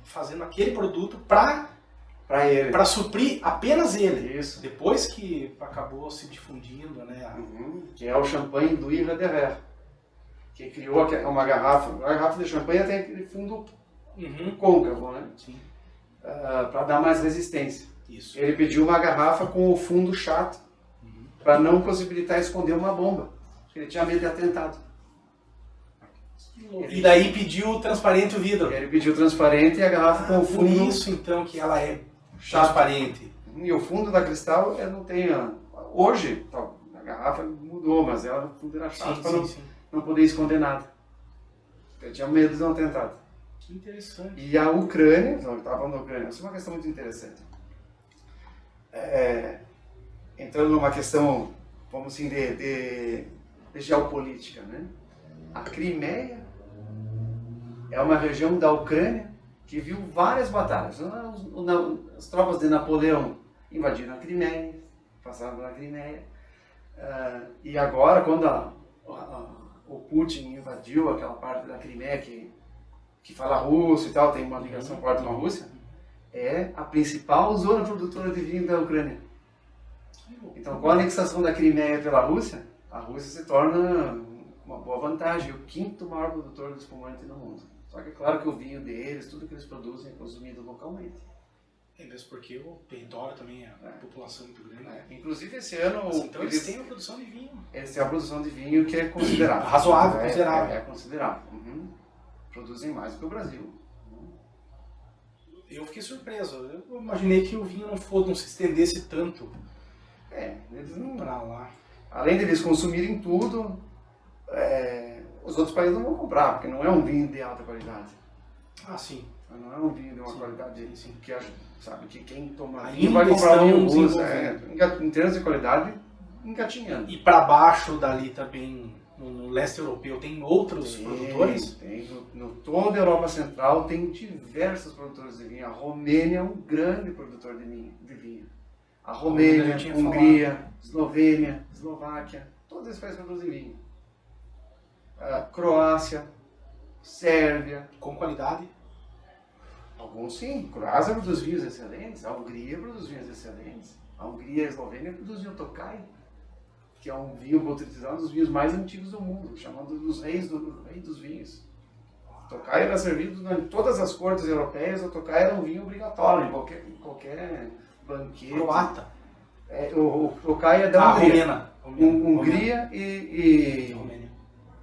fazendo aquele produto para suprir apenas ele.
Isso.
Depois que acabou se difundindo, né?
Que é o champanhe do Louis Roederer, que criou uma garrafa. A garrafa de champanhe tem aquele fundo côncavo, né?
Sim.
Para dar mais resistência.
Isso.
Ele pediu uma garrafa com o fundo chato, para não possibilitar esconder uma bomba. Ele tinha medo de atentado.
E daí pediu transparente o vidro.
Ele pediu transparente e a garrafa com o fundo...
Por isso, então, que ela é transparente.
E o fundo da Cristal não tem... Hoje, a garrafa mudou, mas o fundo era chato para não poder esconder nada. Ele tinha medo de um atentado.
Que interessante.
E a Ucrânia, eu estava falando da Ucrânia, isso é uma questão muito interessante. Entrando numa questão, vamos assim, de geopolítica, né? A Crimeia é uma região da Ucrânia que viu várias batalhas. As tropas de Napoleão invadiram a Crimeia, passaram pela Crimeia. E agora, quando o Putin invadiu aquela parte da Crimeia que fala russo e tal, tem uma ligação forte com a Rússia, é a principal zona produtora de vinho da Ucrânia. Então, com a anexação da Crimeia pela Rússia, a Rússia se torna uma boa vantagem, o quinto maior produtor de espumante no mundo. Só que é claro que o vinho deles, tudo que eles produzem é consumido localmente.
Mesmo porque o território também é uma população muito grande.
Inclusive esse ano...
Então eles têm uma produção de vinho.
Eles têm a produção de vinho que é considerável.
Razoável, considerável.
É considerável. Produzem mais do que o Brasil.
Eu fiquei surpreso. Eu imaginei que o vinho não se estendesse tanto
eles não...
para lá.
Além deles consumirem tudo, os outros países não vão comprar, porque não é um vinho de alta qualidade.
Sim.
Não é um vinho de uma qualidade que, sabe, que quem toma vinho
Ainda
vai comprar vinho
russo.
Em termos de qualidade, engatinhando.
E para baixo dali também, no leste europeu, tem outros produtores?
Tem. Toda a Europa Central tem diversos produtores de vinho. A Romênia é um grande produtor de vinho. A Romênia, Hungria, Eslovênia, Eslováquia, todos esses países produzem vinho. Croácia, Sérvia.
Com qualidade?
Alguns sim. A Croácia produz vinhos excelentes, a Hungria produz vinhos excelentes. A Hungria e a Eslovênia produzem o Tokaj. que é um vinho botrytisado, um dos vinhos mais antigos do mundo, chamado dos reis dos vinhos. O Tokai era servido em todas as cortes europeias, o Tokai era um vinho obrigatório em qualquer banquete.
Croata.
O Tokai é da
Romena.
Hungria e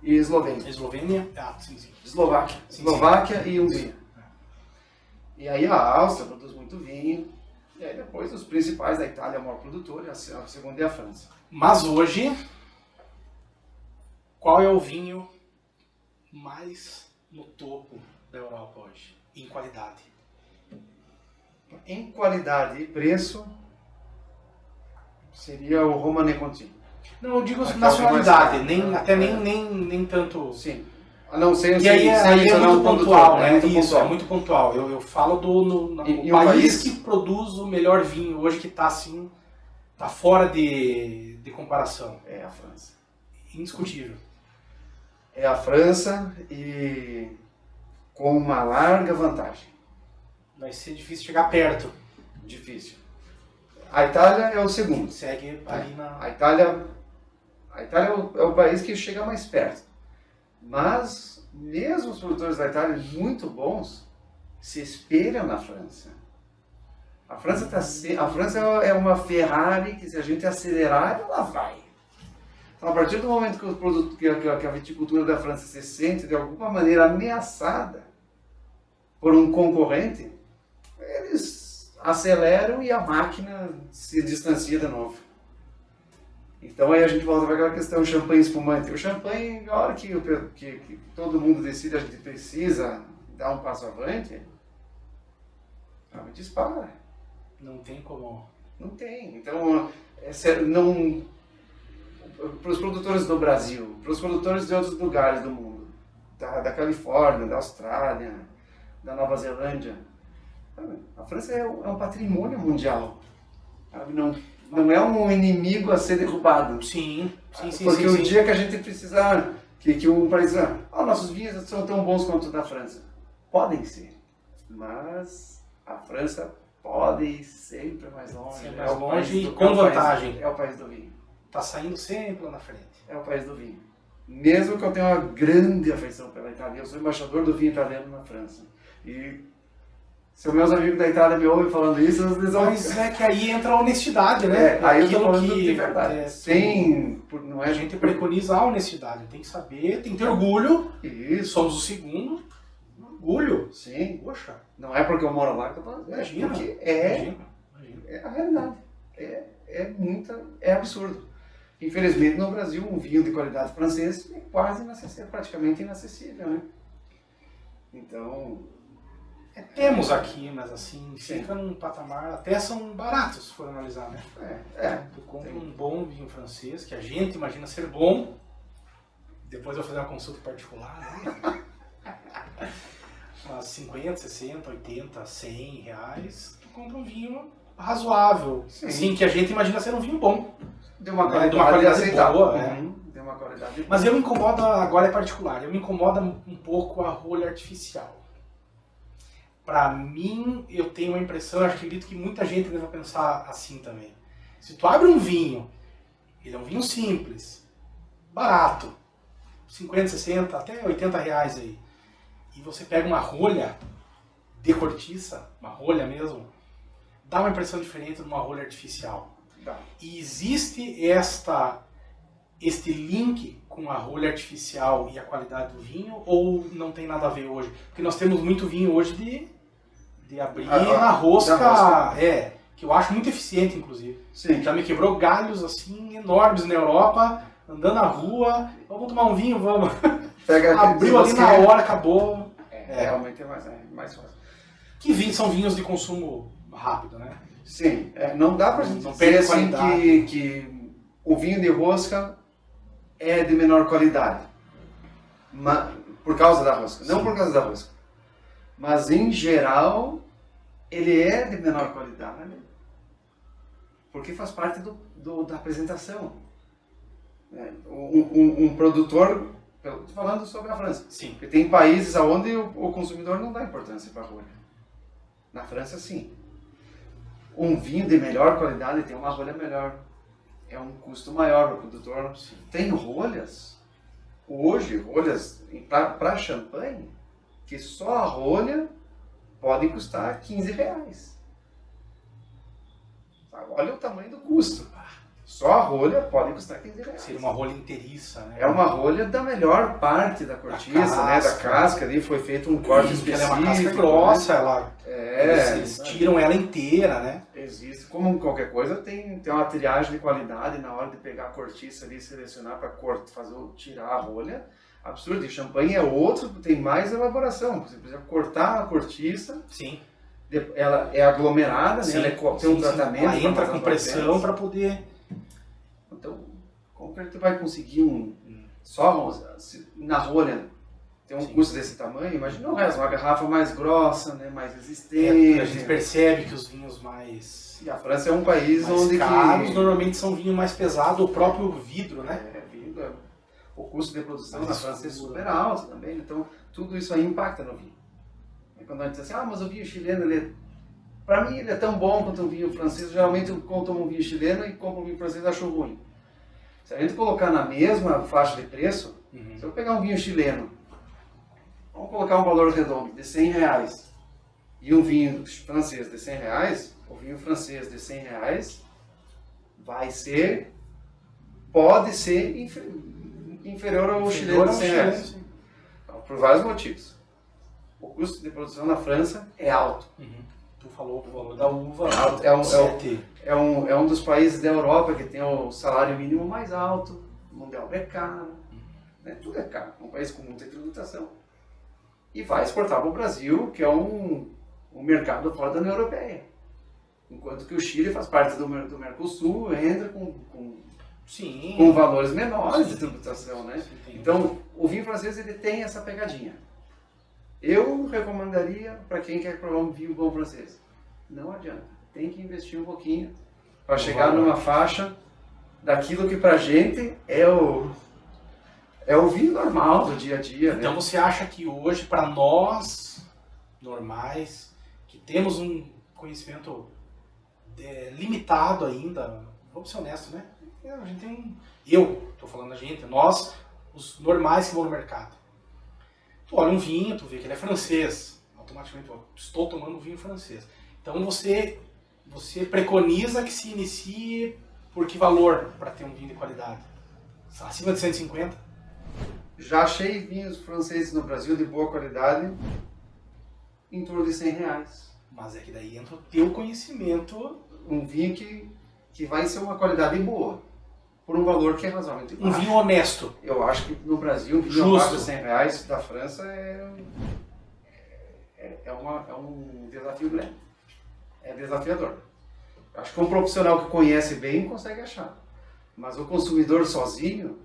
Eslovênia.
Eslovênia? Sim.
Eslováquia.
Sim,
Eslováquia e Hungria. E aí a Áustria produz muito vinho. E aí depois os principais da Itália, o maior produtor, a segunda é a França.
Mas hoje, qual é o vinho mais no topo da Europa hoje, em qualidade?
Em qualidade e preço, seria o Romanée Conti.
Não, eu digo nacionalidade, nem tanto...
Sim. A não ser
e aí é muito pontual, né?
Isso,
é muito pontual. Eu falo do país que produz o melhor vinho hoje, que está assim, tá fora de comparação.
É a França.
Indiscutível.
É a França e com uma larga vantagem.
Vai ser difícil chegar perto.
Difícil. A Itália é o segundo.
Segue ali na...
A Itália é o país que chega mais perto. Mas, mesmo os produtores da Itália, muito bons, se espelham na França. A França é uma Ferrari que, se a gente acelerar, ela vai. Então, a partir do momento que a viticultura da França se sente, de alguma maneira, ameaçada por um concorrente, eles aceleram e a máquina se distancia de novo. Então aí a gente volta para aquela questão champanhe espumante. O champanhe, na hora que todo mundo decide, a gente precisa dar um passo avante, dispara.
Não tem como.
Não tem. Então, para os produtores do Brasil, para os produtores de outros lugares do mundo, da Califórnia, da Austrália, da Nova Zelândia, a França é um patrimônio mundial. Não é um inimigo a ser derrubado.
Sim.
Porque o dia que a gente precisar, que um país nossos vinhos são tão bons quanto os da França. Podem ser, mas a França pode ir sempre mais longe.
Sempre mais longe e com vantagem.
É o país do vinho.
Está saindo sempre lá na frente.
É o país do vinho. Mesmo que eu tenha uma grande afeição pela Itália, eu sou embaixador do vinho italiano na França. E se os meus amigos da Itália me ouvem falando isso, eles vão...
Mas é que aí entra a honestidade, né?
Aí eu tô falando de verdade. Não é...
A gente preconiza a honestidade. Tem que saber, tem que ter orgulho.
Isso.
Somos o segundo. Orgulho.
Sim.
Poxa.
Não é porque eu moro lá que eu tô falando.
Imagina.
Porque
Imagina.
É a realidade. É absurdo. Infelizmente, no Brasil, um vinho de qualidade francês é quase inacessível, praticamente inacessível, né? Então...
Temos aqui, mas assim, fica num patamar, até são baratos, se for analisar, né? Tu compra um bom vinho francês, que a gente imagina ser bom, depois eu vou fazer uma consulta particular, né? Umas 50, 60, 80, 100 reais, tu compra um vinho razoável, assim, que a gente imagina ser um vinho bom.
De uma qualidade aceitável.
Boa,
De uma qualidade boa.
Mas eu me incomodo, agora é particular, eu me incomoda um pouco a rolha artificial. Pra mim, eu tenho uma impressão, eu acredito que muita gente deve pensar assim também. Se tu abre um vinho, ele é um vinho simples, barato, 50, 60, até 80 reais aí, e você pega uma rolha de cortiça, uma rolha mesmo, dá uma impressão diferente de uma rolha artificial.
Dá.
E existe este link com a rolha artificial e a qualidade do vinho, ou não tem nada a ver hoje? Porque nós temos muito vinho hoje de abrir na rosca, que eu acho muito eficiente, inclusive.
Sim.
Já me quebrou galhos assim enormes na Europa, andando na rua, vamos tomar um vinho, vamos. Abriu ali na hora, acabou.
Realmente é mais fácil.
Que vinhos são vinhos de consumo rápido, né?
Sim, não dá pra gente
não
dizer assim que o vinho de rosca é de menor qualidade, por causa da rosca, não por causa da rosca. Mas em geral, ele é de menor qualidade, porque faz parte da apresentação. Um produtor, estou falando sobre a França,
Sim.
porque tem países onde o consumidor não dá importância para a rolha. Na França, sim. Um vinho de melhor qualidade tem uma rolha melhor. é um custo maior para o produtor. Tem rolhas, hoje, rolhas para champanhe, que só a rolha pode custar R$15. Olha o tamanho do custo. Só a rolha pode custar R$15.
Seria uma rolha inteiriça, né?
É uma rolha da melhor parte da cortiça, né? Da casca ali, foi feito um corte específico.
Ela é uma casca grossa,
né?
Eles tiram ela inteira, né?
Existe, como qualquer coisa, tem uma triagem de qualidade na hora de pegar a cortiça ali e selecionar para tirar a rolha. Absurdo. E champanhe é outro, tem mais elaboração. Você precisa cortar a cortiça.
Sim.
Ela é aglomerada, né? Ela tem um tratamento.
Ela entra com pressão para poder...
Então, como que a gente vai conseguir só na rolha ter um custo desse tamanho? Imagina o resto, uma garrafa mais grossa, né? Mais resistente.
A gente percebe que os vinhos mais...
E a França é um país
mais
onde
caros, normalmente são vinhos mais pesados, o próprio vidro, né?
Vidro, o custo de produção na França é super alto também, então tudo isso aí impacta no vinho. Quando a gente diz assim, mas o vinho chileno, para mim ele é tão bom quanto o vinho francês. Geralmente eu compro um vinho chileno e compro um vinho francês e acho ruim. Se a gente colocar na mesma faixa de preço, se eu pegar um vinho chileno, vamos colocar um valor redondo de R$100 e um vinho francês de R$100, o vinho francês de R$100 pode ser inferior ao chileno de R$100. Então, por vários motivos. O custo de produção na França é alto.
Tu falou da uva.
É um dos países da Europa que tem o salário mínimo mais alto. O mundial é caro. Né? Tudo é caro. É um país com muita tributação. E vai exportar para o Brasil, que é um mercado fora da União Europeia. Enquanto que o Chile faz parte do Mercosul, entra com valores menores de tributação. Né? Então, o vinho francês ele tem essa pegadinha. Eu recomendaria para quem quer provar um vinho bom francês. Não adianta. Tem que investir um pouquinho para chegar numa faixa daquilo que para a gente é o vinho normal do dia a dia.
Então, né? Você acha que hoje, para nós normais, que temos um conhecimento limitado ainda, vamos ser honestos, né? A gente tem eu estou falando a gente, nós, os normais que vão no mercado. Tu olha um vinho, tu vê que ele é francês, automaticamente estou tomando um vinho francês. Então você preconiza que se inicie por que valor para ter um vinho de qualidade? Acima de 150?
Já achei vinhos franceses no Brasil de boa qualidade em torno de R$100.
Mas é que daí entra o teu conhecimento.
Um vinho que vai ser uma qualidade boa, por um valor que é razoavelmente baixo.
Um vinho honesto.
Eu acho que no Brasil, um vinho abaixo de R$100 da França é um desafio grande. É desafiador. Acho que um profissional que conhece bem consegue achar. Mas o consumidor sozinho,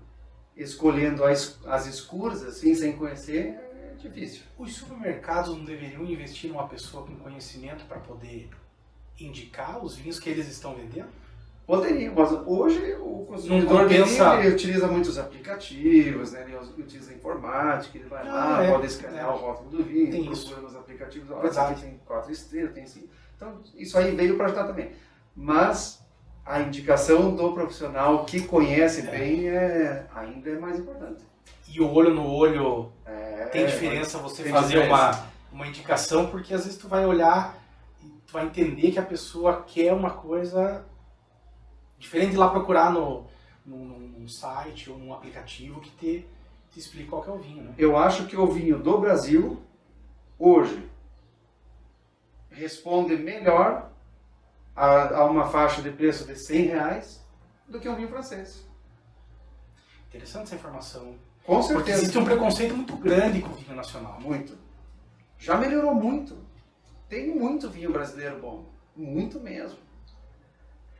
escolhendo as escuras, assim, sem conhecer, é difícil.
Os supermercados não deveriam investir numa pessoa com conhecimento para poder indicar os vinhos que eles estão vendendo?
Poderiam, mas hoje o consumidor ele utiliza muitos aplicativos, né? Ele utiliza a informática, ele vai lá, pode escanear o rótulo do vinho,
tem
procura
isso.
nos aplicativos, olha, esse aqui tem 4 estrelas, tem 5. Então, isso aí veio para ajudar também. Mas a indicação do profissional que conhece bem ainda é mais importante.
E o olho no olho tem diferença você fazer uma indicação, porque às vezes tu vai olhar e tu vai entender que a pessoa quer uma coisa diferente de lá procurar num site ou num aplicativo que te explica qual que é o vinho, né?
Eu acho que o vinho do Brasil, hoje, responde melhor a uma faixa de preço de R$100 do que um vinho francês.
Interessante essa informação.
Com certeza.
Porque existe um preconceito muito grande com o vinho nacional.
Muito. Já melhorou muito. Tem muito vinho brasileiro bom. Muito mesmo.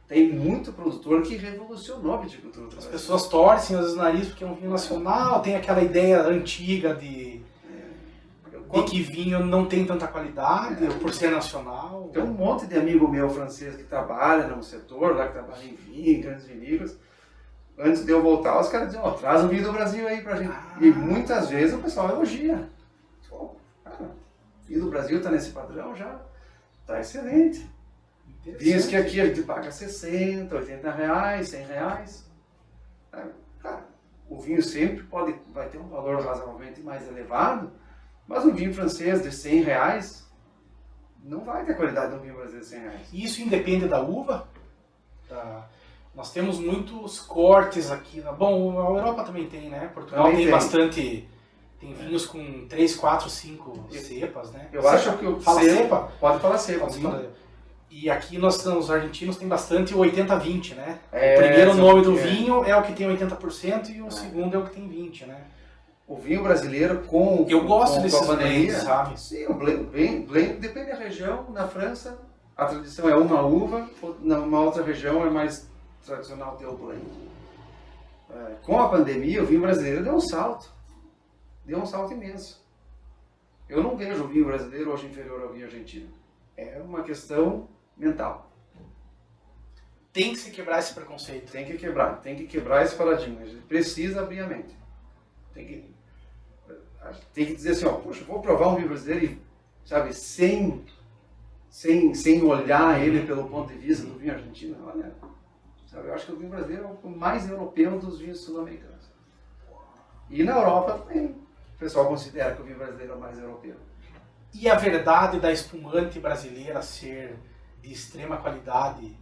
Tem muito produtor que revolucionou a viticultura do Brasil.
As pessoas torcem às vezes o nariz porque é um vinho nacional, tem aquela ideia antiga de que vinho não tem tanta qualidade por ser nacional.
Tem um monte de amigo meu francês que trabalha no setor, lá que trabalha em vinho, grandes vinícolas. Antes de eu voltar, os caras diziam, traz um vinho do Brasil aí pra gente. E muitas vezes o pessoal elogia. Cara, o vinho do Brasil tá nesse padrão já, tá excelente. Vinhos que aqui a gente paga 60, 80 reais, 100 reais. Cara, o vinho sempre vai ter um valor razoavelmente mais elevado, mas um vinho francês de 100 reais não vai ter a qualidade de um vinho brasileiro de 100 reais.
Isso independe da uva? Nós temos muitos cortes aqui. Bom, a Europa também tem, né? Portugal
Também
tem
tem
bastante. Tem vinhos com 3, 4, 5 cepas, né?
Eu acho que o
Fala cepa?
Pode falar cepa.
Pode falar. E aqui os argentinos tem bastante 80-20, né?
É,
o primeiro nome do vinho é o que tem 80% e o segundo é o que tem 20%, né?
O vinho brasileiro com
Eu gosto desses
a pandemia,
blends, sabe?
Sim, o blend depende da região. Na França, a tradição é uma uva, numa outra região é mais tradicional ter o blend. Com a pandemia, o vinho brasileiro deu um salto. Deu um salto imenso. Eu não vejo o vinho brasileiro hoje inferior ao vinho argentino. É uma questão mental.
Tem que se quebrar esse preconceito.
Tem que quebrar esse paradigma. A gente precisa abrir a mente. Tem que dizer assim, ó, poxa, vou provar um vinho brasileiro e, sabe, sem olhar ele pelo ponto de vista do vinho argentino. Olha, sabe, eu acho que o vinho brasileiro é o mais europeu dos vinhos sul-americanos. E na Europa também, o pessoal considera que o vinho brasileiro é o mais europeu.
E a verdade da espumante brasileira ser de extrema qualidade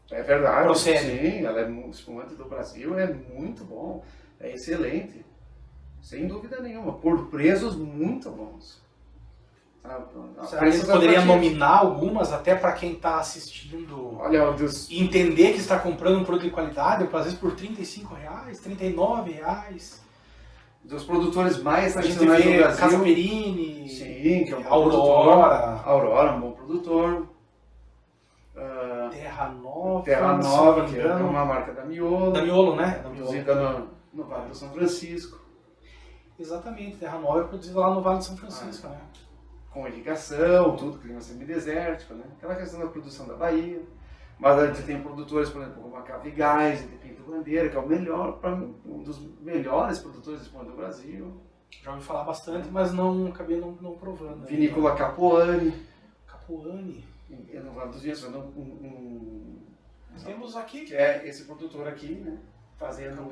é verdade,
procede?
Sim, o espumante do Brasil é muito bom, é excelente, sem dúvida nenhuma, por preços muito bons.
Será que você poderia nominar algumas, até para quem está assistindo,
olha,
entender que está comprando um produto de qualidade, às vezes por R$35, R$39?
Dos produtores mais
a gente
tradicionais do
vê
Brasil.
Casa Perini,
sim, que é um
Aurora.
Aurora, um bom produtor.
Terra Nova,
que é uma marca da Miolo.
Da Miolo, né?
Produzida no Vale do São Francisco.
Exatamente, Terra Nova é produzida lá no Vale do São Francisco, né?
Com irrigação, tudo, clima semidesértico, né? Aquela questão da produção da Bahia. Mas a gente tem produtores, por exemplo, como a Cavigás, de Pinto Bandeira, que é um dos melhores produtores de espumante do Brasil.
Já ouvi falar bastante, mas acabei não provando.
Vinícola Capuani.
Capuani.
No Vale dos Vinhos,
temos aqui.
Que é esse produtor aqui, né? Fazendo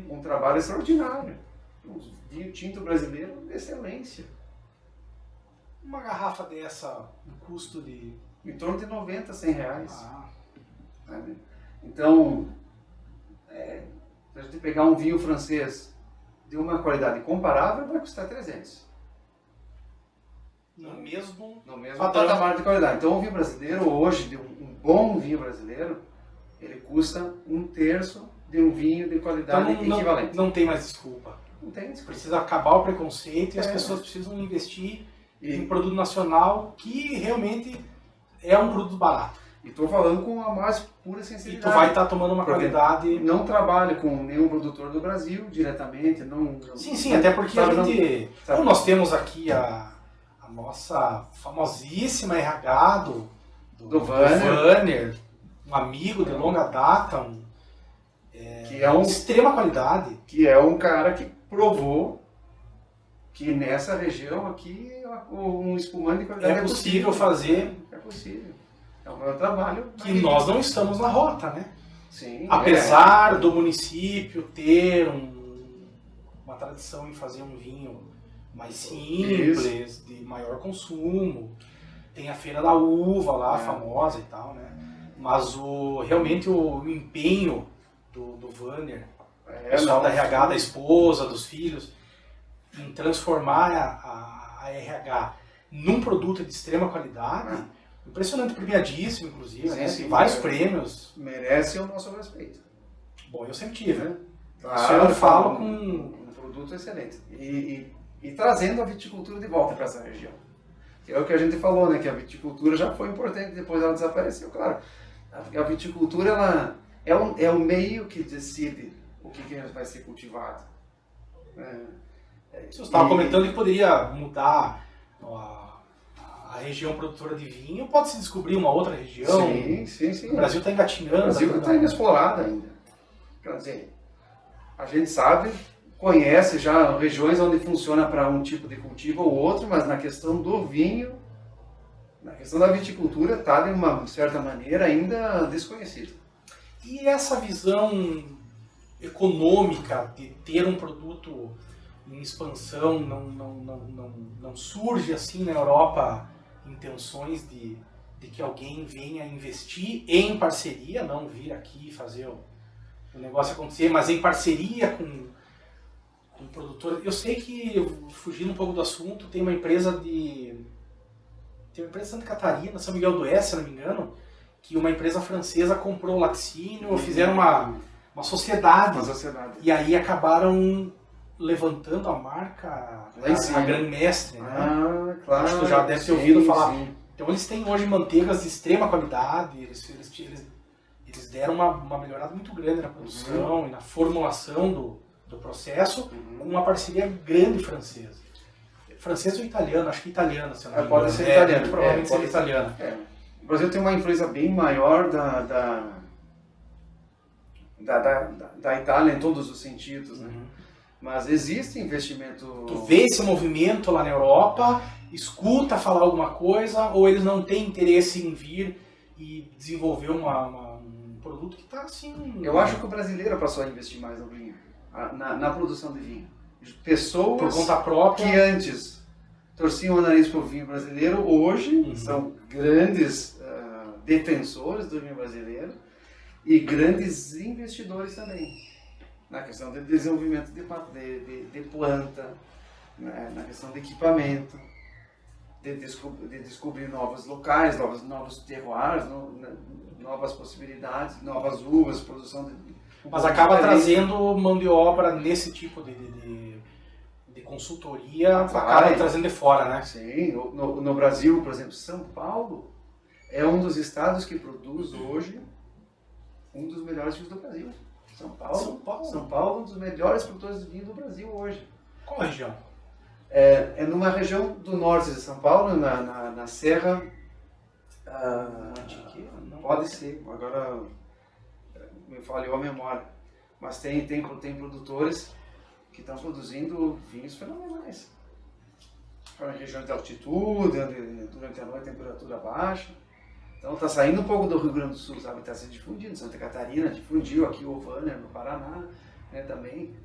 um trabalho extraordinário. Um vinho tinto brasileiro de excelência.
Uma garrafa dessa, no custo de...
Em torno de 90, 100 reais. Então, se a gente pegar um vinho francês de uma qualidade comparável, vai custar 300.
No mesmo
patamar de qualidade. Então, o vinho brasileiro, hoje, um bom vinho brasileiro, ele custa 1/3 de um vinho de qualidade equivalente.
Não tem mais desculpa.
Não tem desculpa.
Precisa acabar o preconceito e as pessoas precisam investir em um produto nacional que realmente é um produto barato.
E estou falando com a mais pura sinceridade.
E tu vai estar tomando uma qualidade...
Não trabalho com nenhum produtor do Brasil diretamente.
Sim, até porque nós temos aqui a nossa famosíssima RH do Vânner, um amigo de longa data,
que é
extrema qualidade.
Que é um cara que provou que nessa região aqui um espumante de qualidade
é possível fazer.
É possível. É um meu trabalho.
Que nós não estamos na rota, né?
Sim.
Apesar do município ter uma tradição em fazer um vinho mais simples, de maior consumo, tem a Feira da Uva lá, famosa e tal, né? Mas realmente o empenho do Vânner, pessoal da RH, da esposa, dos filhos, em transformar a RH num produto de extrema qualidade, impressionante, premiadíssimo, inclusive, né? Tem vários prêmios.
Merece o nosso respeito.
Bom, eu sempre tive, né?
Claro,
eu falo com
um produto excelente. E trazendo a viticultura de volta para essa região. Que é o que a gente falou, né? Que a viticultura já foi importante, depois ela desapareceu, claro. A viticultura ela é o meio que decide o que vai ser cultivado.
Você estava comentando que poderia mudar a região produtora de vinho, pode se descobrir uma outra região.
Sim.
O Brasil está engatinhando.
O Brasil está inexplorado ainda. Quer dizer, a gente sabe, conhece já regiões onde funciona para um tipo de cultivo ou outro, mas na questão do vinho, Na questão da viticultura está, de uma certa maneira, ainda desconhecida.
E essa visão econômica de ter um produto em expansão, não surge assim na Europa intenções de que alguém venha investir em parceria, não vir aqui fazer o negócio acontecer, mas em parceria com produtores. Eu sei que, fugindo um pouco do assunto, tem uma empresa de Santa Catarina, São Miguel do Oeste, se não me engano, que uma empresa francesa comprou o laticínio, fizeram uma sociedade. E aí acabaram levantando a marca, a Gran Mestre, né?
Claro.
Acho que tu já deve ter ouvido falar.
Sim.
Então eles têm hoje manteigas de extrema qualidade, eles deram uma melhorada muito grande na produção e na formulação do processo, com uma parceria grande francesa. Francesa ou italiana? Acho que italiana, se eu não me engano.
Pode ser italiana.
Provavelmente seja italiana.
O Brasil tem uma influência bem maior da Itália em todos os sentidos, né? Mas existe investimento...
Tu vê esse movimento lá na Europa, escuta falar alguma coisa, ou eles não têm interesse em vir e desenvolver um produto que está assim...
Eu acho que o brasileiro passou a investir mais no vinho, na produção de vinho. Pessoas
por conta própria,
que antes torciam o nariz para o vinho brasileiro, hoje são grandes defensores do vinho brasileiro e grandes investidores também. Na questão de desenvolvimento de planta, né? Na questão de equipamento, de descobrir novos locais, novos terroirs, novas possibilidades, novas uvas, produção de...
Mas acaba trazendo mão de obra nesse tipo de consultoria, acaba trazendo de fora, né?
Sim, no Brasil, por exemplo, São Paulo é um dos estados que produz hoje um dos melhores vinhos do Brasil. São Paulo é um dos melhores produtores de vinho do Brasil hoje.
Qual região?
É numa região do norte de São Paulo, na Serra... pode ser, agora me falhou a memória. Mas tem produtores que estão produzindo vinhos fenomenais. Para regiões de altitude, onde durante a noite a temperatura baixa. Então está saindo um pouco do Rio Grande do Sul, sabe? Está se difundindo. Santa Catarina difundiu, aqui Ovânia, no Paraná, né, também.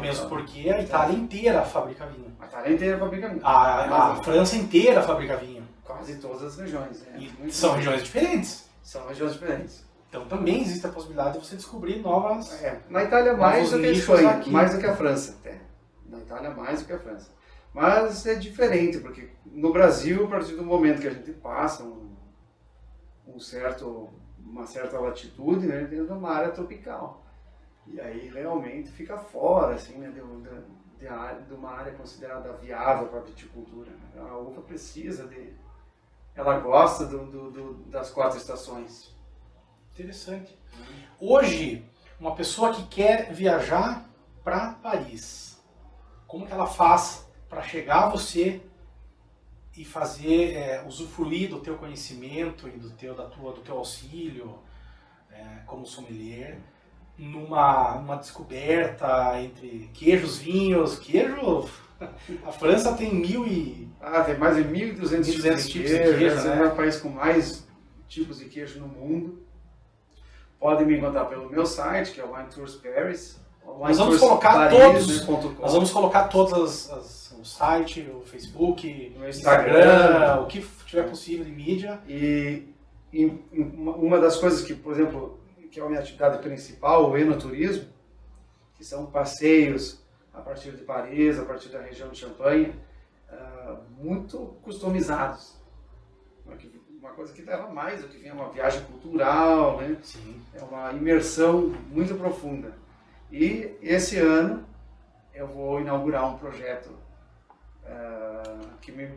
Mesmo porque a Itália inteira fabrica vinho.
A Itália inteira fabrica vinho.
A França inteira fabrica vinho.
Quase todas as regiões.
E são regiões diferentes.
São regiões diferentes.
Então também existe a possibilidade de você descobrir novas...
Na Itália mais do que a Espanha, mais do que a França até. Na Itália mais do que a França. Mas é diferente, porque no Brasil, a partir do momento que a gente passa uma certa latitude, né, dentro de uma área tropical. E aí realmente fica fora assim, né, de uma área considerada viável para a viticultura. A uva precisa ela gosta das 4 estações.
Interessante. Hoje, uma pessoa que quer viajar para Paris, como que ela faz para chegar a você e fazer usufruir do teu conhecimento e do teu auxílio como sommelier numa descoberta entre queijos, vinhos, queijo? A França tem
tem mais de 1.200 tipos de queijo, né? É o país com mais tipos de queijo no mundo. Podem me encontrar pelo meu site, que é o Wine Tours Paris.
Nós vamos colocar nós vamos colocar todos o site, o Facebook, o Instagram, o que tiver possível de mídia.
E uma das coisas que, por exemplo, que é a minha atividade principal, o enoturismo, que são passeios a partir de Paris, a partir da região de Champagne, muito customizados. Uma coisa que leva mais do que uma viagem cultural, né?
Sim.
É uma imersão muito profunda. E esse ano eu vou inaugurar um projeto que me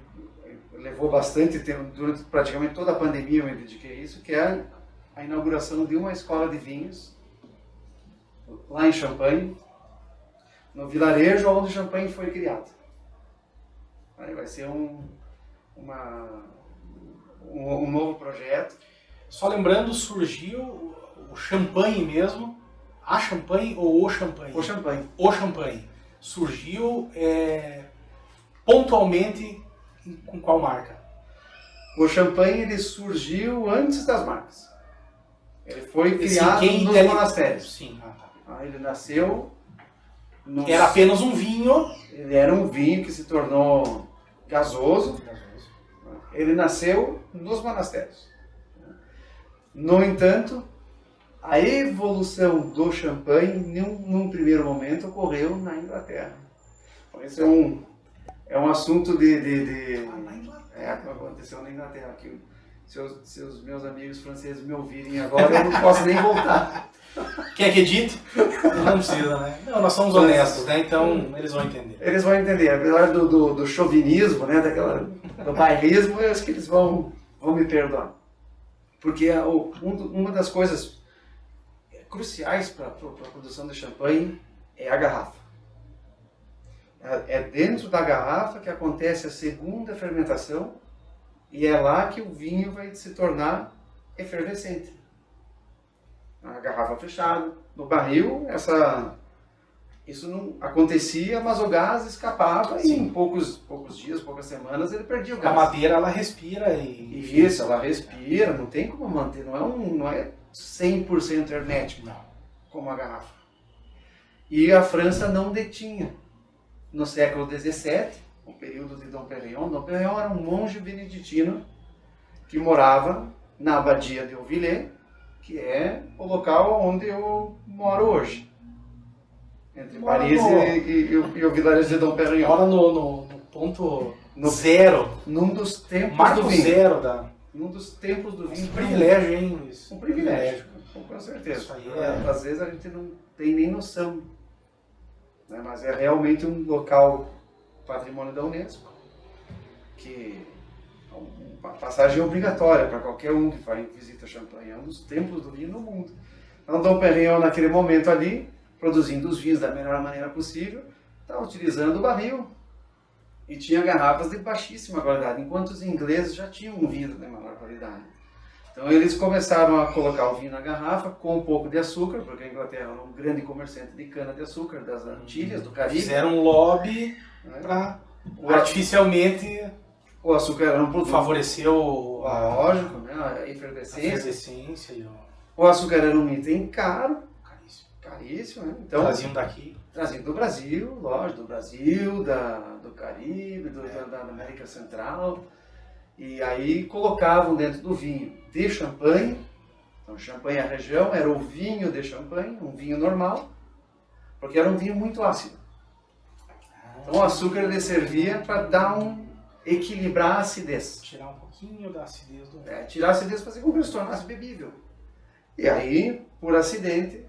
levou bastante tempo, durante praticamente toda a pandemia eu me dediquei a isso, que é a inauguração de uma escola de vinhos lá em Champagne, no vilarejo onde Champagne foi criado. Aí vai ser um novo projeto.
Só lembrando, surgiu o champanhe mesmo, a champanhe ou o champanhe?
O champanhe.
O champanhe. Surgiu pontualmente com qual marca?
O champanhe ele surgiu antes das marcas. Ele foi criado
Sim,
nos monastérios.
Sim,
Ele nasceu...
Era apenas um vinho.
Ele era um vinho que se tornou gasoso. Ele nasceu nos monastérios. No entanto, a evolução do champanhe, num primeiro momento, ocorreu na Inglaterra. Esse é um assunto aconteceu na Inglaterra. Que se os meus amigos franceses me ouvirem agora, eu não posso nem voltar.
Quem acredita? Não precisa, né? Não, nós somos honestos, né? Então eles vão entender.
Eles vão entender. Apesar do chauvinismo, né? Do bairrismo, eu acho que eles vão me perdoar. Porque uma das coisas cruciais para a produção de champanhe é a garrafa. É dentro da garrafa que acontece a segunda fermentação e é lá que o vinho vai se tornar efervescente. Na garrafa fechada, no barril, isso não acontecia, mas o gás escapava. Sim. E em poucos dias, poucas semanas, ele perdia o gás.
A madeira, ela respira
Isso, ela respira, não tem como manter, não é 100% hermético, não, como a garrafa. E a França não detinha. No século XVII, o período de Dom Perignon. Dom Perignon era um monge beneditino que morava na abadia de Auvillers, que é o local onde eu moro hoje. Entre Paris e o vilarejo de Dom Perignon.
Mora no ponto zero.
Num dos tempos
Marco
do vinho.
Zero
Num dos tempos do vinho.
Um privilégio, hein, Luiz?
Um privilégio, com certeza.
Isso aí
Às vezes a gente não tem nem noção. Né? Mas é realmente um local patrimônio da Unesco, que uma passagem obrigatória para qualquer um que vai visita Champagne. É um dos templos do vinho no mundo. Então, Dom Perignon, naquele momento ali, produzindo os vinhos da melhor maneira possível, estava utilizando o barril e tinha garrafas de baixíssima qualidade, enquanto os ingleses já tinham um vinho de menor qualidade. Então eles começaram a colocar o vinho na garrafa com um pouco de açúcar, porque a Inglaterra era um grande comerciante de cana-de-açúcar das Antilhas, do Caribe.
Fizeram um lobby para artificialmente
o açúcar era um produto.
Favoreceu
lógico, né? A
efervescência.
O açúcar era um item caro.
Caríssimo,
né? Então,
traziam daqui.
Traziam do Brasil, lógico, do Brasil, do Caribe, da América Central. E aí colocavam dentro do vinho de champanhe. Então, champanhe a região era o vinho de champanhe, um vinho normal, porque era um vinho muito ácido. Então o açúcar ele servia para equilibrar a acidez.
Tirar um pouquinho da acidez do...
tirar a acidez para fazer com que ele se tornasse bebível. E aí, por acidente,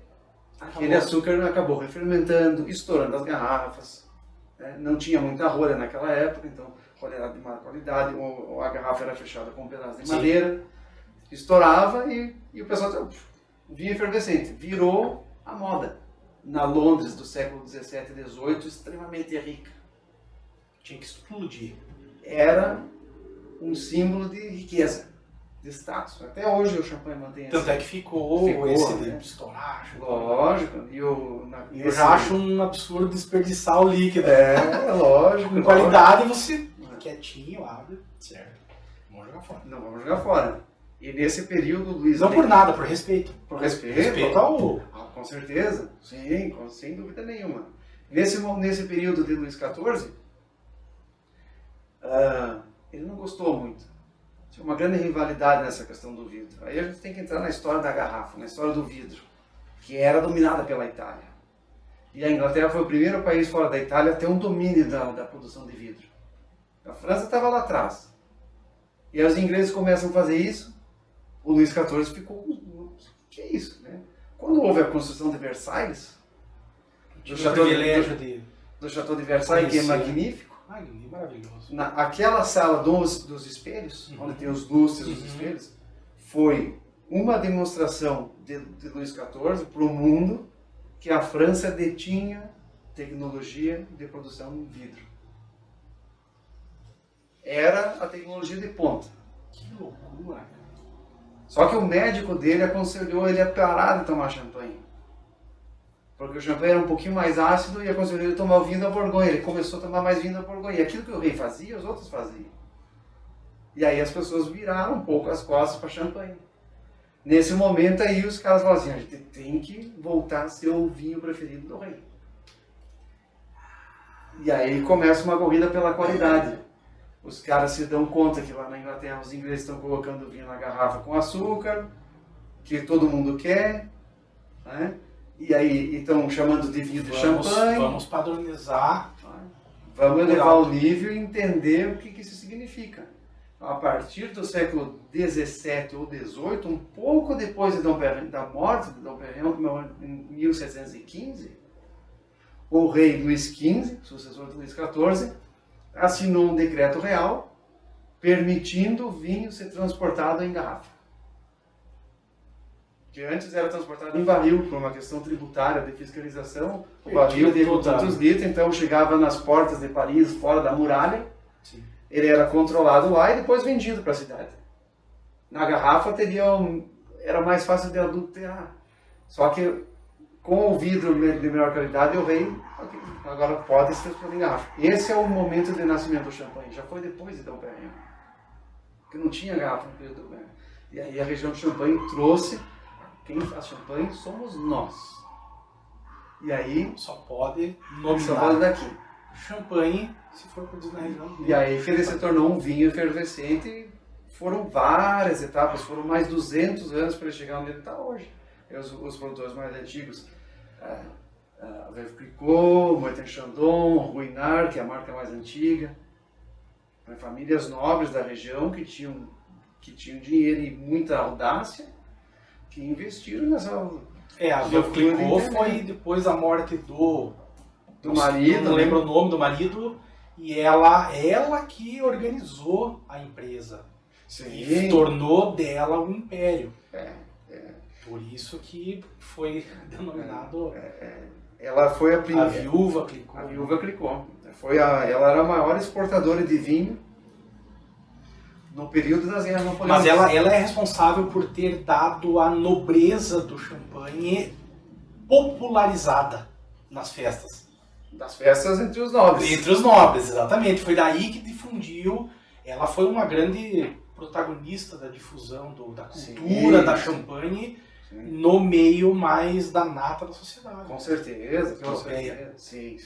aquele açúcar acabou refermentando, estourando as garrafas. Né? Não tinha muita rolha naquela época, então rolha era de má qualidade, ou a garrafa era fechada com um pedaço de madeira. Estourava e o pessoal vinho efervescente. Virou a moda. Na Londres do século XVII e XVIII, extremamente rica.
Tinha que explodir.
Era um símbolo de riqueza, de status. Até hoje o champanhe mantém
tanto é que ficou esse de estourar.
Lógico.
Eu já acho um absurdo desperdiçar o líquido.
Lógico.
Com qualidade você quietinho, abre, certo. Vamos jogar fora.
Não vamos jogar fora. E nesse período, Luiz...
Não por nada, por respeito.
Por respeito com certeza. Sim, sem dúvida nenhuma. Nesse período de Luís XIV, ele não gostou muito. Tinha uma grande rivalidade nessa questão do vidro. Aí a gente tem que entrar na história da garrafa, na história do vidro, que era dominada pela Itália. E a Inglaterra foi o primeiro país fora da Itália a ter um domínio da produção de vidro. A França estava lá atrás. E aí os ingleses começam a fazer isso, o Luís XIV ficou... que é isso, né? Quando houve a construção de Versailles, do Chateau de Versailles, que é magnífico,
maravilhoso.
Aquela sala dos espelhos, onde tem os lustres dos espelhos, foi uma demonstração de Luís XIV para o mundo que a França detinha tecnologia de produção em vidro. Era a tecnologia de ponta.
Que loucura, cara.
Só que o médico dele aconselhou ele a parar de tomar champanhe. Porque o champanhe era um pouquinho mais ácido e aconselhou ele a tomar o vinho da Borgonha. Ele começou a tomar mais vinho da Borgonha. E aquilo que o rei fazia, os outros faziam. E aí as pessoas viraram um pouco as costas para champanhe. Nesse momento aí os caras falaram assim, a gente tem que voltar a ser o vinho preferido do rei. E aí começa uma corrida pela qualidade. Os caras se dão conta que lá na Inglaterra os ingleses estão colocando vinho na garrafa com açúcar, que todo mundo quer, né? E aí estão chamando de vinho de champanhe.
Vamos padronizar.
Vamos elevar o nível e entender o que isso significa. A partir do século XVII ou XVIII, um pouco depois da morte de Dom Perignon, em 1715, o rei Luís XV, sucessor de Luís XIV, assinou um decreto real permitindo o vinho ser transportado em garrafa. Que antes era transportado em barril, por uma questão tributária de fiscalização. O barril teve tantos litros, então chegava nas portas de Paris, fora da muralha. Sim. Ele era controlado lá e depois vendido para a cidade. Na garrafa era mais fácil de adulterar. Só que com o vidro de melhor qualidade, o rei agora pode ser transportado em garrafa. Esse é o momento de nascimento do champanhe. Já foi depois de Dom Perignon. Porque não tinha garrafa no período do Dom Perignon. E aí a região de Champagne trouxe. Quem faz champanhe somos nós. E aí
só pode nominar.
Só pode daqui.
Champanhe, se for produzido na região.
E aí que ele se tornou um vinho efervescente. Foram várias etapas, foram mais 200 anos para ele chegar onde ele está hoje. Os produtores mais antigos, Veuve Clicquot, Moët & Chandon, Ruinart, que é a marca mais antiga. Famílias nobres da região que tinham dinheiro e muita audácia, que investiram nessa...
A Veuve Clicquot foi depois da morte do
marido.
Não lembro o nome do marido. E ela que organizou a empresa.
Sim.
E tornou dela um império. Por isso que foi denominado...
Ela foi a primeira...
A Viúva Clicquot.
A Viúva Clicquot. Ela era a maior exportadora de vinho no período das guerras napoleônicas.
Mas ela é responsável por ter dado a nobreza do champanhe popularizada nas festas.
Das festas entre os nobres.
Entre os nobres, exatamente. Foi daí que difundiu. Ela foi uma grande protagonista da difusão da cultura da champanhe no meio mais da nata da sociedade.
Com certeza. Sim.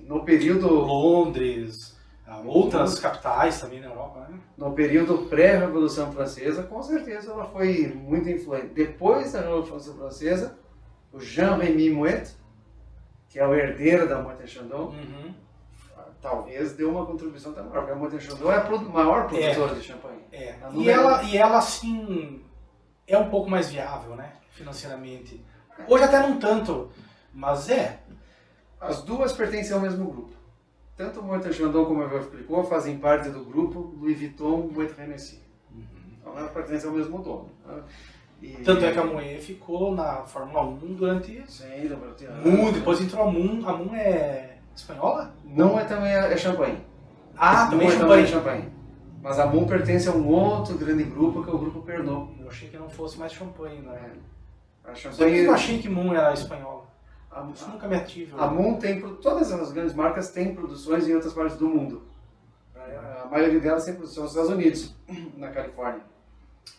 No período...
Londres... Outras capitais também na Europa, né?
No período pré-Revolução Francesa, com certeza ela foi muito influente. Depois da Revolução Francesa, o Jean-Remy Moët, que é o herdeiro da Moët & Chandon, talvez deu uma contribuição também maior, porque a Moët & Chandon é a maior produtora de champanhe.
E ela, assim, é um pouco mais viável, né? Financeiramente. Hoje até não tanto, mas
As duas pertencem ao mesmo grupo. Tanto o Moët & Chandon como a Veuve Clicquot fazem parte do grupo Louis Vuitton Moët Hennessy. Então ela pertence ao mesmo dono.
Tanto é que a Moët ficou na Fórmula 1 durante...
Sim, durante
anos. Depois entrou a Moon. A Moon é espanhola?
Não, também é champanhe.
Também é
champanhe. Mas a Moon pertence a um outro grande grupo, que é o grupo Pernod.
Eu achei que não fosse mais champanhe, né?
A champanhe...
Eu achei que Moon era espanhola. Isso nunca me ative.
A Moon tem... Todas as grandes marcas têm produções em outras partes do mundo. A maioria delas tem produção nos Estados Unidos, na Califórnia.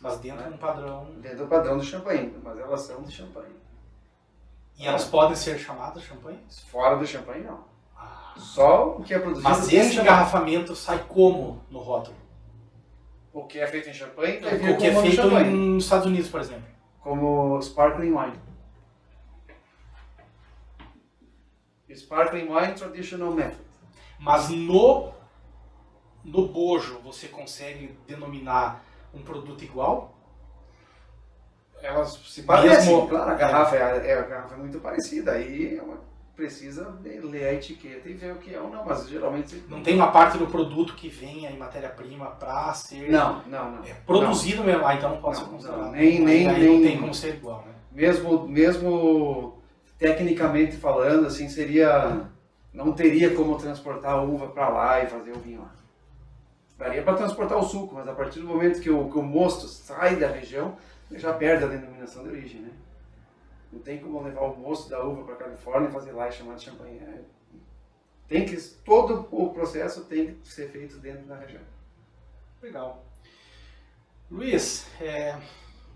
Mas dentro de um padrão...
Dentro do padrão do champanhe, mas elas são de champanhe.
E elas podem ser chamadas champanhe?
Fora do champanhe, não. Só o que é produzido...
Mas esse engarrafamento sai como no rótulo?
O que é feito em champanhe...
O que é feito nos Estados Unidos, por exemplo?
Como sparkling wine. Sparkling wine traditional method.
Mas no bojo você consegue denominar um produto igual?
Elas se parecem, claro, a garrafa é muito parecida, aí precisa ler a etiqueta e ver o que é ou não, mas geralmente...
Não tem uma parte do produto que venha em matéria-prima para ser...
Não.
É produzido mesmo, então não pode ser considerado.
Nem
não tem como ser igual, né?
Mesmo tecnicamente falando, assim, não teria como transportar a uva para lá e fazer o vinho lá. Daria para transportar o suco, mas a partir do momento que o mosto sai da região, ele já perde a denominação de origem, né? Não tem como levar o mosto da uva para a Califórnia e fazer lá e chamar de champanhe. Todo o processo tem que ser feito dentro da região.
Legal. Luiz,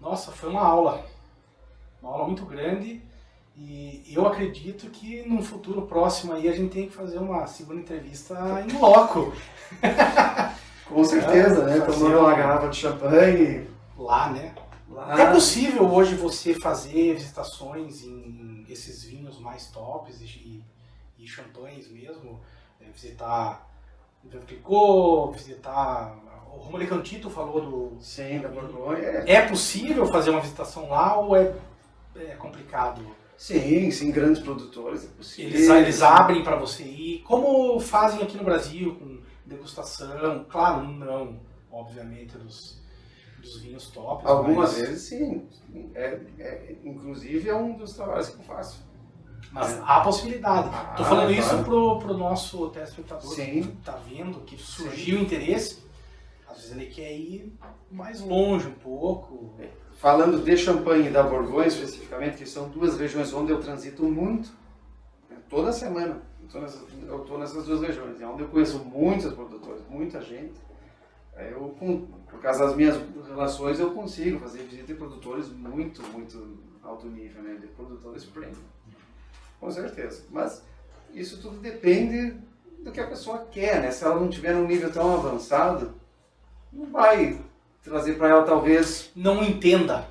nossa, foi uma aula muito grande e eu acredito que num futuro próximo aí a gente tem que fazer uma segunda entrevista em loco.
Com certeza, né? Tomando uma garrafa de champanhe.
Lá, né?
Lá.
É possível hoje você fazer visitações em esses vinhos mais tops e champanhes mesmo, visitar o Veuve Clicquot, visitar o Romo Alicantito falou do...
Sim, da Borgonha.
É possível fazer uma visitação lá ou é complicado?
Sim, grandes produtores, é possível.
Eles abrem para você ir, como fazem aqui no Brasil, com degustação, claro, não, obviamente, dos vinhos tops.
Algumas vezes sim, inclusive é um dos trabalhos que eu faço.
Mas há possibilidade. Estou falando isso
claro.
pro nosso telespectador que está vendo, que surgiu o interesse, às vezes ele quer ir mais longe um pouco.
Falando de Champagne e da Borgonha especificamente, que são duas regiões onde eu transito muito, toda semana. Eu estou nessas duas regiões, onde eu conheço muitos produtores, muita gente. Por causa das minhas relações, eu consigo fazer visita de produtores muito alto nível, né? De produtores premium. Com certeza. Mas isso tudo depende do que a pessoa quer, né? Se ela não tiver num nível tão avançado, não vai trazer para ela talvez...
Não entenda.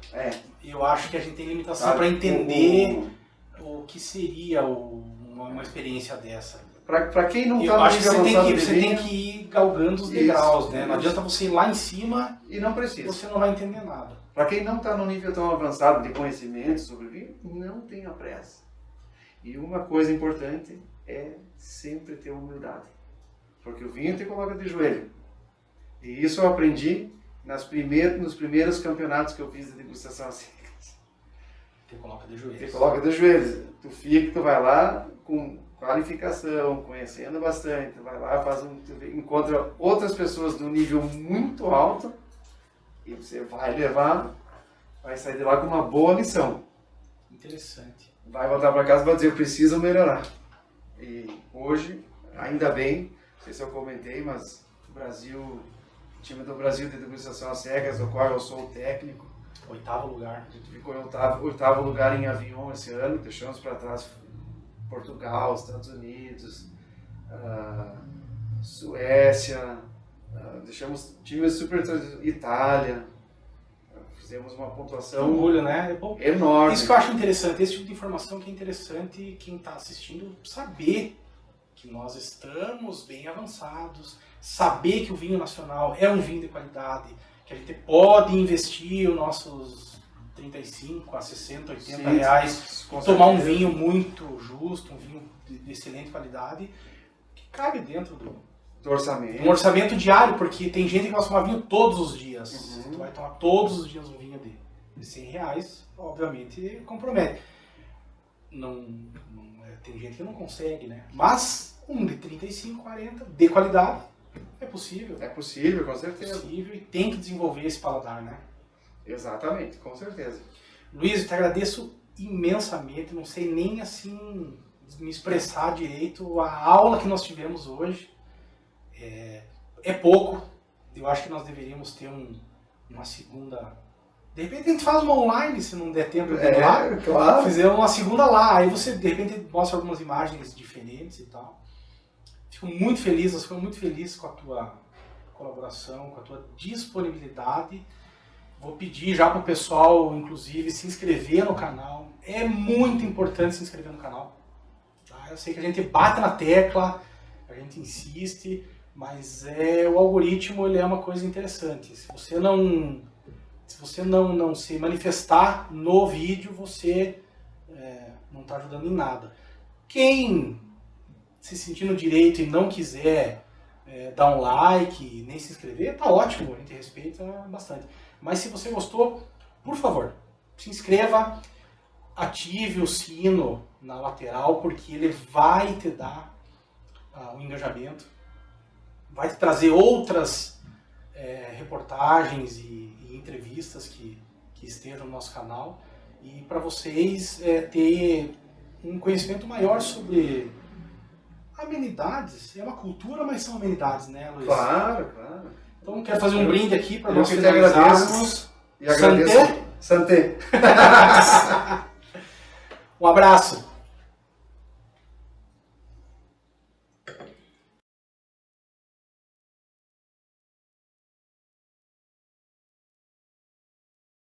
Eu acho que a gente tem limitação para entender o que seria uma experiência dessa.
Para quem não está
no nível avançado,
você
tem que ir galgando os degraus, né? Não adianta você ir lá em cima
e não precisa.
Você não vai entender nada.
Para quem não está no nível tão avançado de conhecimento sobre vinho, não tenha pressa. E uma coisa importante é sempre ter humildade. Porque o vinho te coloca de joelho. E isso eu aprendi nos primeiros campeonatos que eu fiz de degustação assim.
Te coloca de joelhos.
Te coloca de joelhos. Tu vai lá com qualificação, conhecendo bastante, vai lá, encontra outras pessoas de um nível muito alto e você vai sair de lá com uma boa lição.
Interessante.
Vai voltar para casa e vai dizer, eu preciso melhorar. E hoje, ainda bem, não sei se eu comentei, mas o time do Brasil de degustação às cegas, do qual eu sou o técnico.
8º lugar.
A gente ficou em 8º lugar em Avignon esse ano, deixamos para trás Portugal, Estados Unidos, Suécia, deixamos times super Itália, fizemos uma pontuação
orgulho, né?
Enorme.
Isso que eu acho interessante, esse tipo de informação que é interessante quem está assistindo saber que nós estamos bem avançados, saber que o vinho nacional é um vinho de qualidade, que a gente pode investir os nossos 35 a 60, 80 reais e tomar um vinho muito justo, um vinho de excelente qualidade, que cabe dentro do
orçamento.
Um orçamento diário, porque tem gente que vai tomar vinho todos os dias. Se tu vai tomar todos os dias um vinho de 100 reais, obviamente compromete. Tem gente que não consegue, né? Mas um de 35, 40, de qualidade, é possível.
É possível, com certeza.
É possível e tem que desenvolver esse paladar, né?
Exatamente, com certeza.
Luiz, eu te agradeço imensamente, não sei nem assim me expressar direito a aula que nós tivemos hoje. É pouco, eu acho que nós deveríamos ter uma segunda... De repente a gente faz uma online, se não der tempo de ir lá.
Claro.
Fizer uma segunda lá, aí você de repente mostra algumas imagens diferentes e tal. Fico muito feliz, nós ficamos muito felizes com a tua colaboração, com a tua disponibilidade. Vou pedir já para o pessoal, inclusive, se inscrever no canal. É muito importante se inscrever no canal. Tá? Eu sei que a gente bate na tecla, a gente insiste, mas o algoritmo ele é uma coisa interessante. Se você não se manifestar no vídeo, você não está ajudando em nada. Quem se sentir no direito e não quiser dar um like, nem se inscrever, tá ótimo, a gente respeita bastante. Mas se você gostou, por favor, se inscreva, ative o sino na lateral, porque ele vai te dar o engajamento, vai te trazer outras reportagens e entrevistas que estejam no nosso canal, e para vocês ter um conhecimento maior sobre amenidades. É uma cultura, mas são amenidades, né, Luiz?
Claro, claro.
Então quero fazer um brinde aqui para
Eu
nós
que te
finalizarmos.
E agradeço.
Santé.
Santé.
Um abraço.